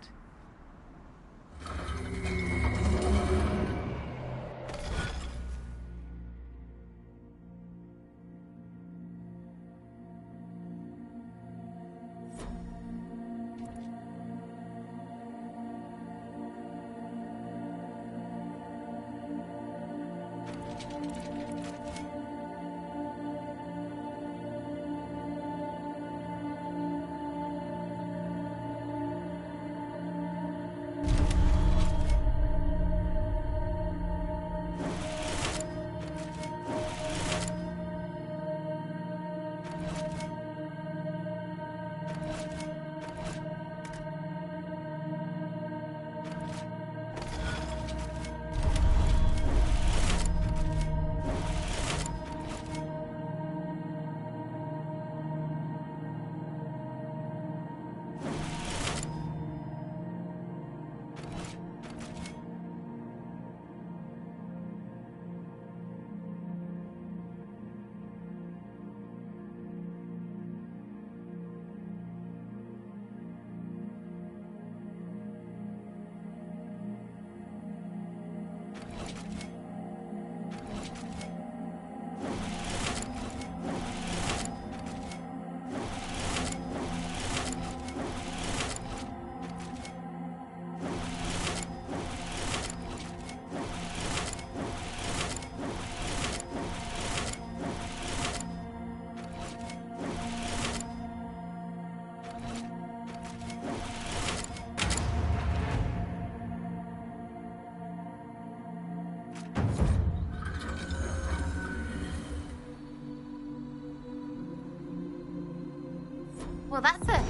Well, that's a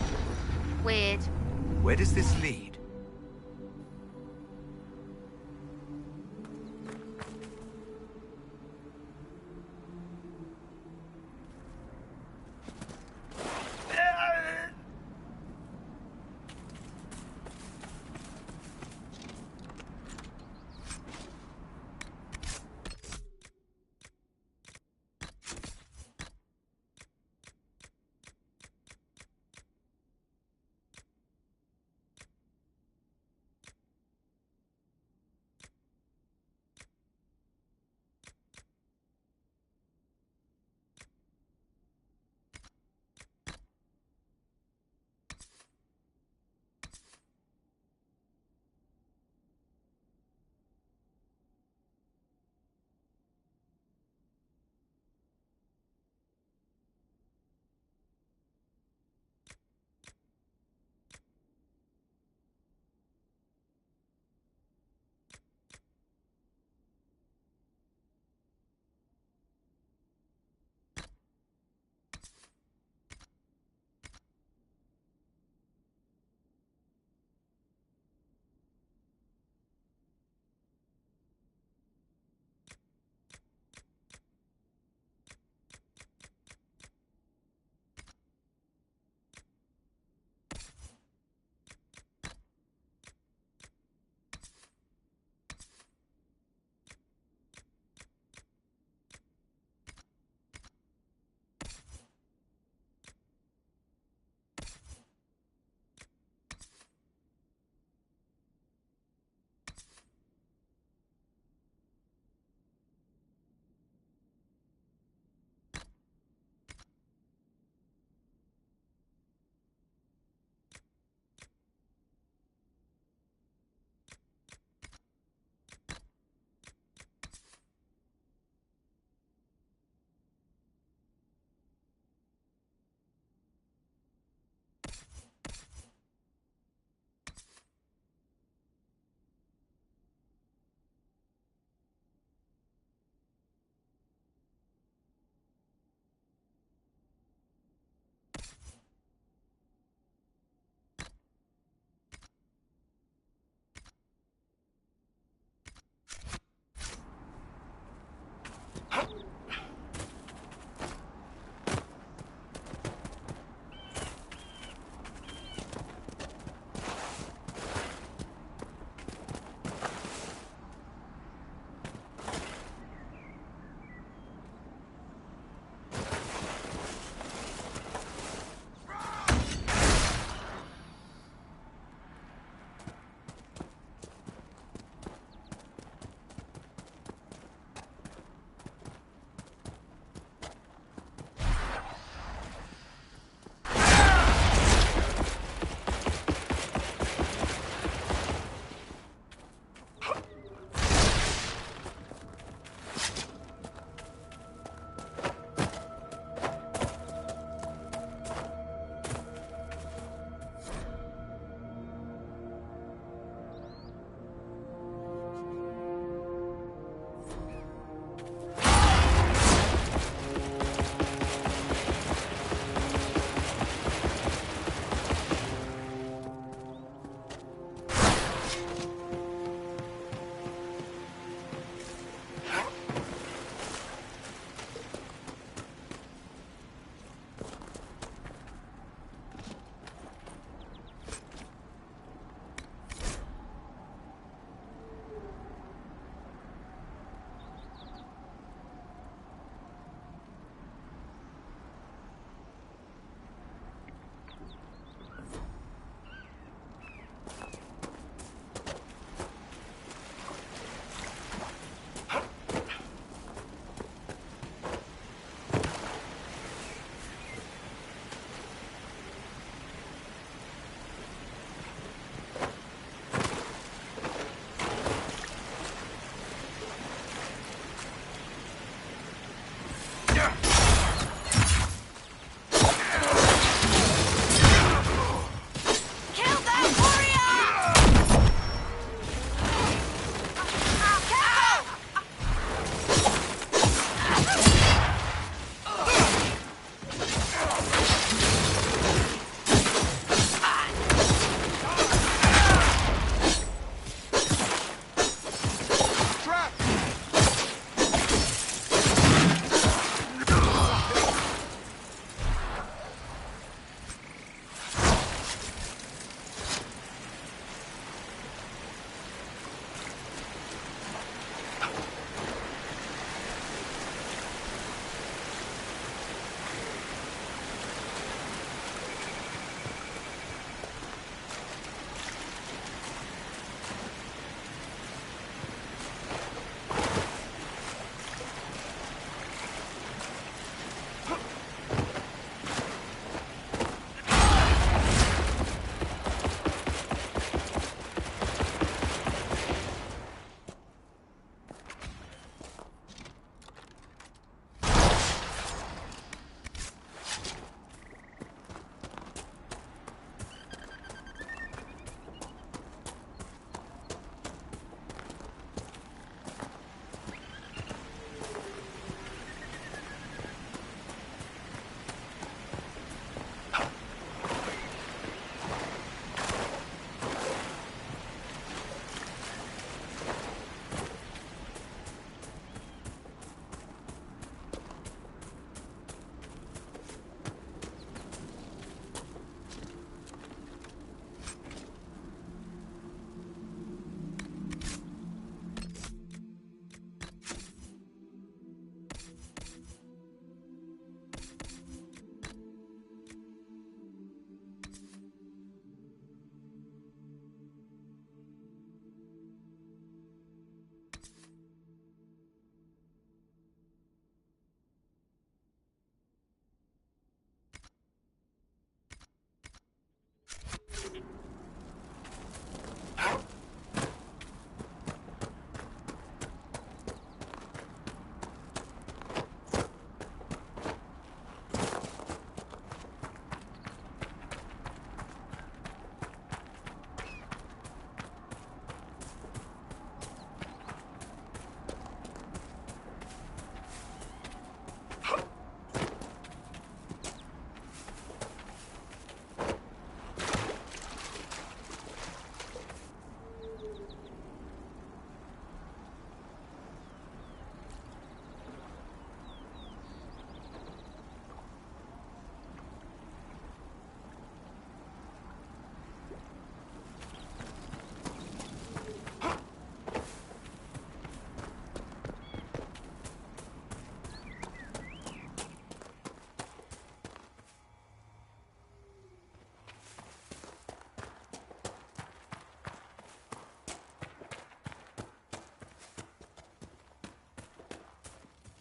weird. Where does this lead?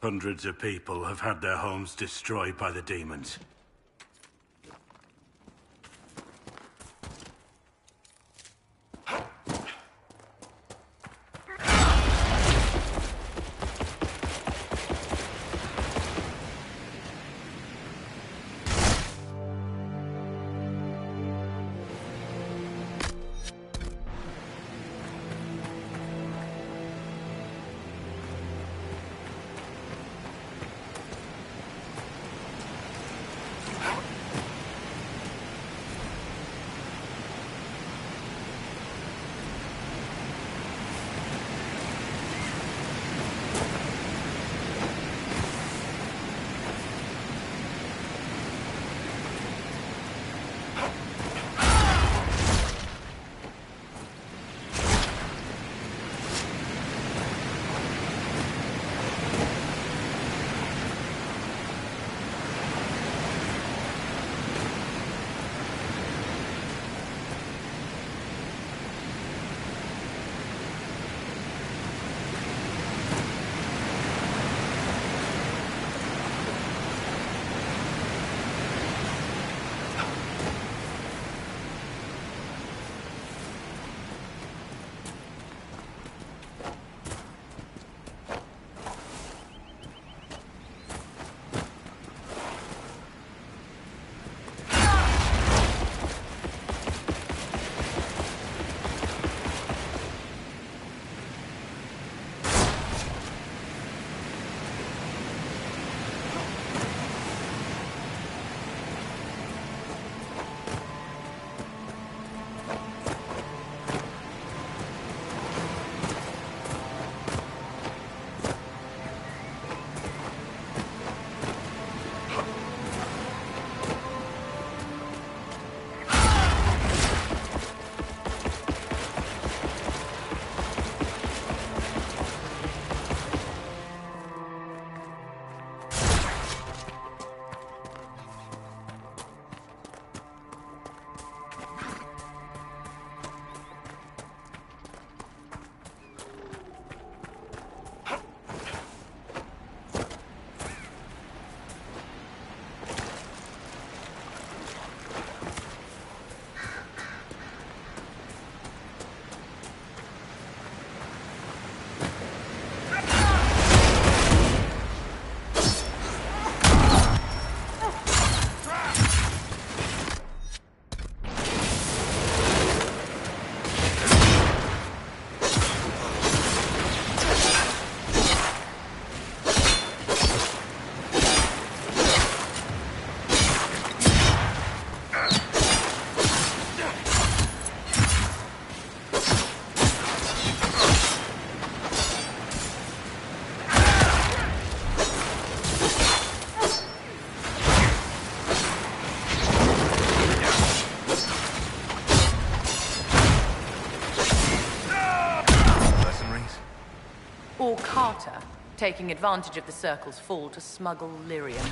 Hundreds of people have had their homes destroyed by the demons. Or Carter, taking advantage of the Circle's fall to smuggle lyrium.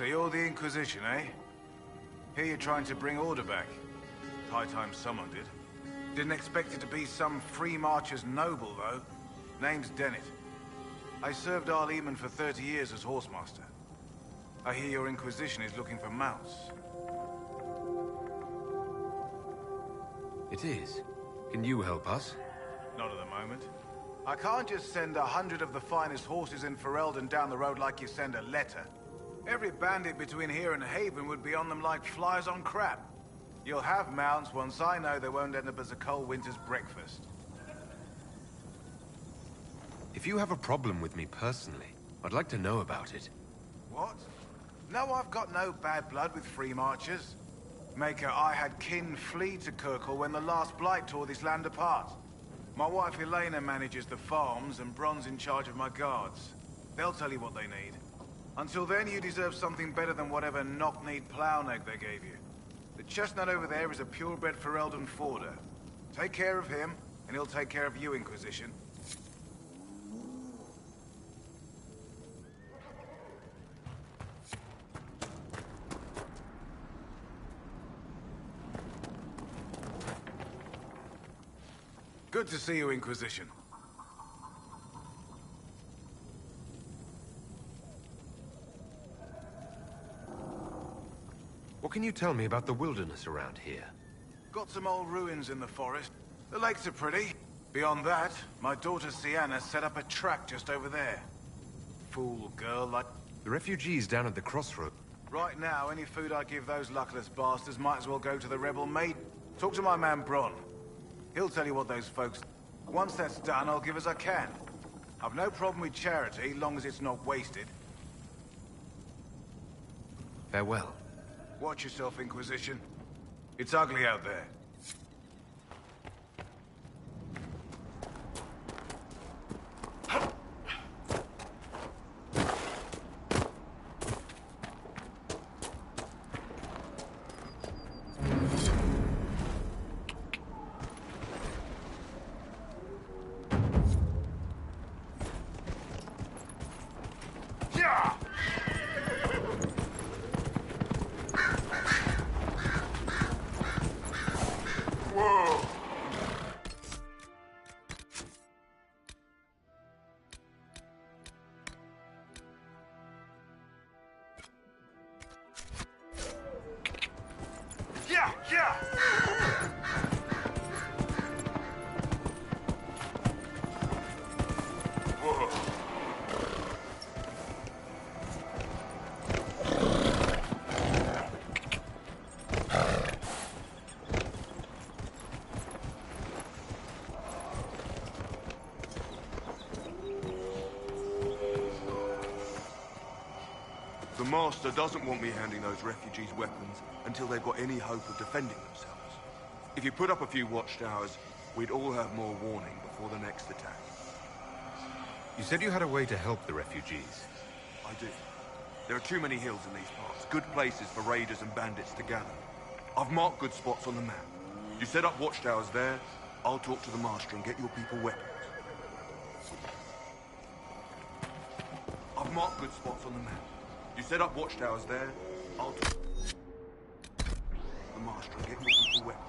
So you're the Inquisition, eh? Here you're trying to bring order back. High time someone did. Didn't expect it to be some free marcher's noble, though. Name's Dennett. I served Arleman for 30 years as horsemaster. I hear your Inquisition is looking for mounts. It is. Can you help us? Not at the moment. I can't just send 100 of the finest horses in Ferelden down the road like you send a letter. Every bandit between here and Haven would be on them like flies on crap. You'll have mounts once I know they won't end up as a cold winter's breakfast. If you have a problem with me personally, I'd like to know about it. What? No, I've got no bad blood with free marchers. Maker, I had kin flee to Kirkle when the last blight tore this land apart. My wife Elena manages the farms and Bron's in charge of my guards. They'll tell you what they need. Until then, you deserve something better than whatever knock-kneed plow-neg they gave you. The chestnut over there is a purebred Ferelden forder. Take care of him, and he'll take care of you, Inquisition. Good to see you, Inquisition. What can you tell me about the wilderness around here? Got some old ruins in the forest. The lakes are pretty. Beyond that, my daughter Sienna set up a track just over there. Fool girl like... The refugees down at the crossroad. Right now, any food I give those luckless bastards might as well go to the rebel maid. Talk to my man Bron. He'll tell you what those folks... Once that's done, I'll give as I can. I've no problem with charity, long as it's not wasted. Farewell. Watch yourself, Inquisition. It's ugly out there. The Master doesn't want me handing those refugees weapons until they've got any hope of defending themselves. If you put up a few watchtowers, we'd all have more warning before the next attack. You said you had a way to help the refugees. I do. There are too many hills in these parts, good places for raiders and bandits to gather. I've marked good spots on the map. You set up watchtowers there, I'll talk to the Master and get your people weapons. I've marked good spots on the map. You set up watchtowers there, I'll talk to the Master and get your people weapons.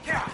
Yeah!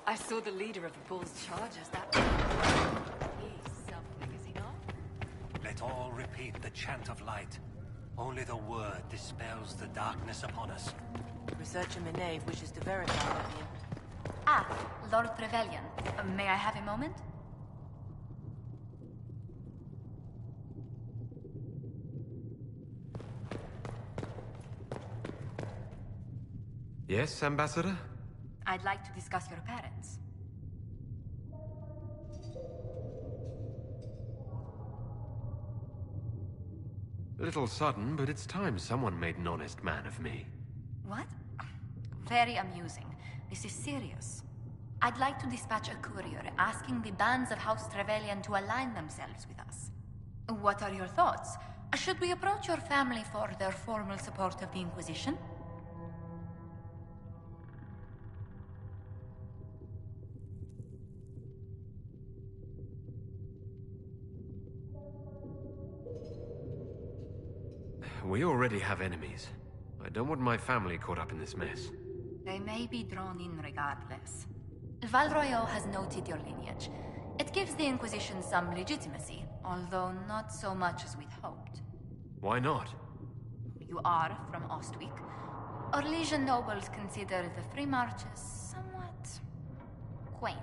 I saw the leader of the Bull's charges. He's something, is he not? Let all repeat the chant of light. Only the word dispels the darkness upon us. Researcher Menave wishes to verify that name. Ah, Lord Trevelyan. May I have a moment? Yes, Ambassador? I'd like to discuss your parents. A little sudden, but it's time someone made an honest man of me. What? Very amusing. This is serious. I'd like to dispatch a courier asking the bands of House Trevelyan to align themselves with us. What are your thoughts? Should we approach your family for their formal support of the Inquisition? We already have enemies. I don't want my family caught up in this mess. They may be drawn in regardless. Val Royeaux has noted your lineage. It gives the Inquisition some legitimacy, although not so much as we'd hoped. Why not? You are from Ostwick. Orlesian nobles consider the Free Marches somewhat quaint.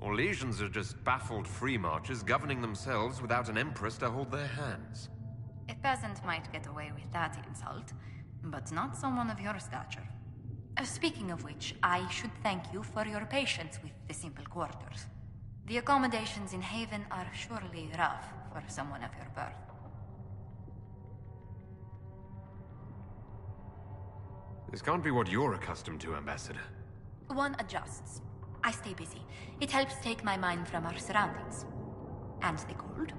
Orlesians are just baffled free marchers governing themselves without an empress to hold their hands. A peasant might get away with that insult, but not someone of your stature. Speaking of which, I should thank you for your patience with the simple quarters. The accommodations in Haven are surely rough for someone of your birth. This can't be what you're accustomed to, Ambassador. One adjusts. I stay busy. It helps take my mind from our surroundings. And the cold.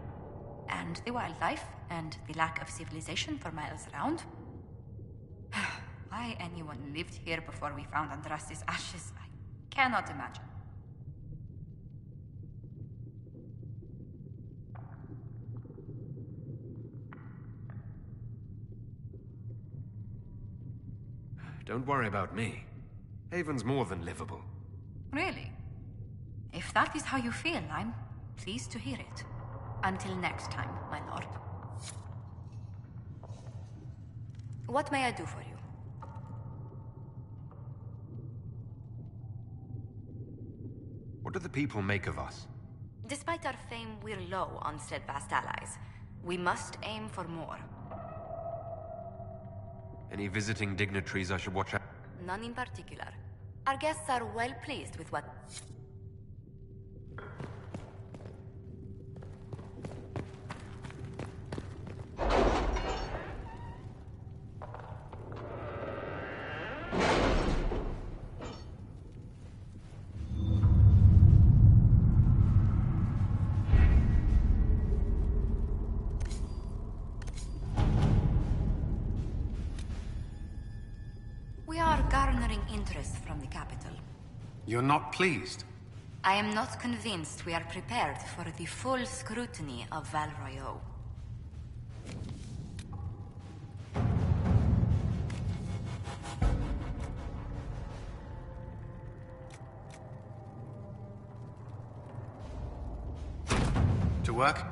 And the wildlife. And the lack of civilization for miles around. Why anyone lived here before we found Andraste's ashes, I cannot imagine. Don't worry about me. Haven's more than livable. Really? If that is how you feel, I'm pleased to hear it. Until next time, my lord. What may I do for you? What do the people make of us? Despite our fame, we're low on steadfast allies. We must aim for more. Any visiting dignitaries I should watch out? None in particular. Our guests are well pleased with what... We are garnering interest from the capital. You're not pleased? I am not convinced we are prepared for the full scrutiny of Val Royeaux. To work?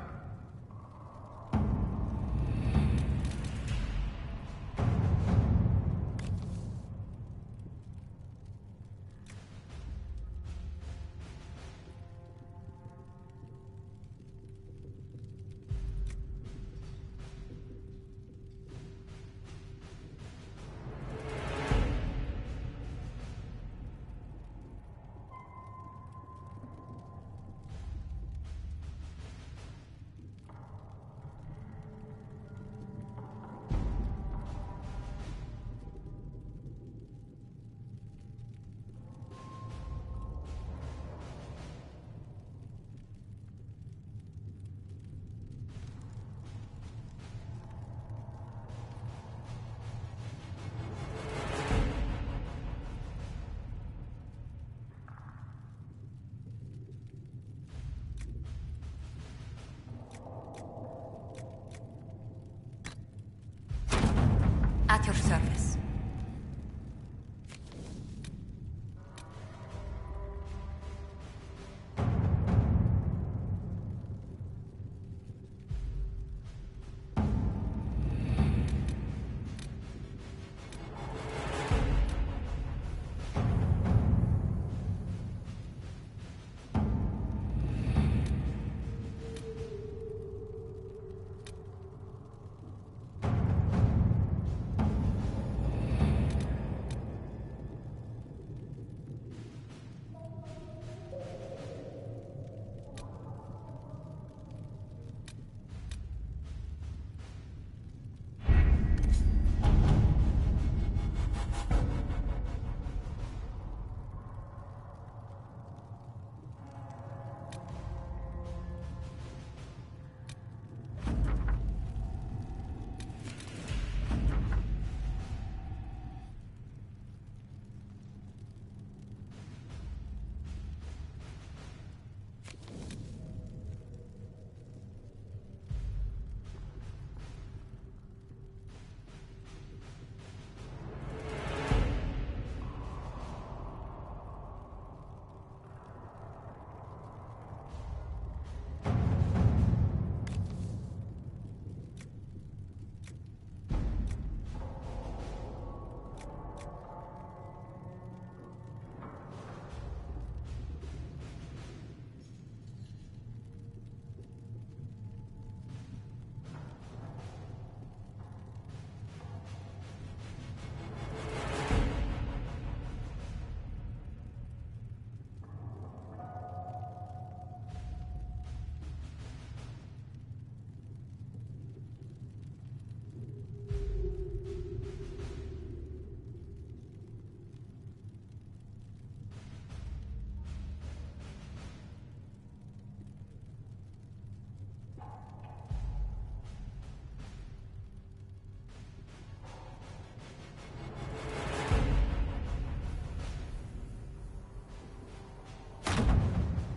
At your service.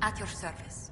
At your service.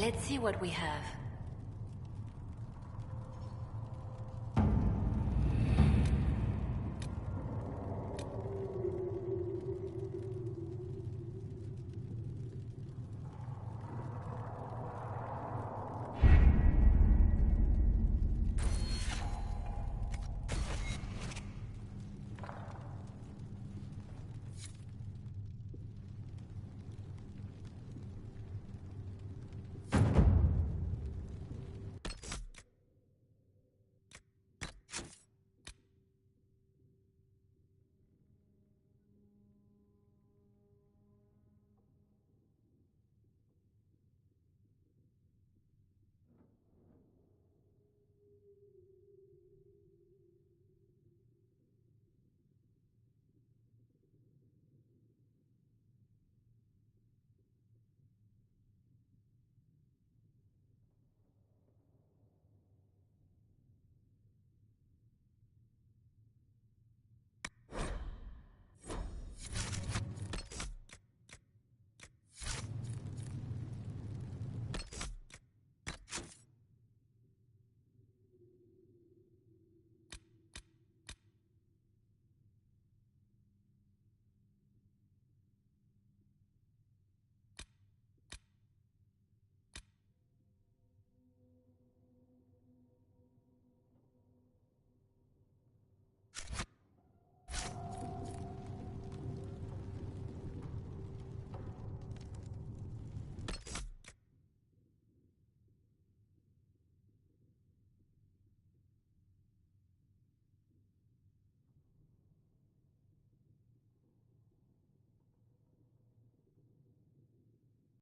Let's see what we have.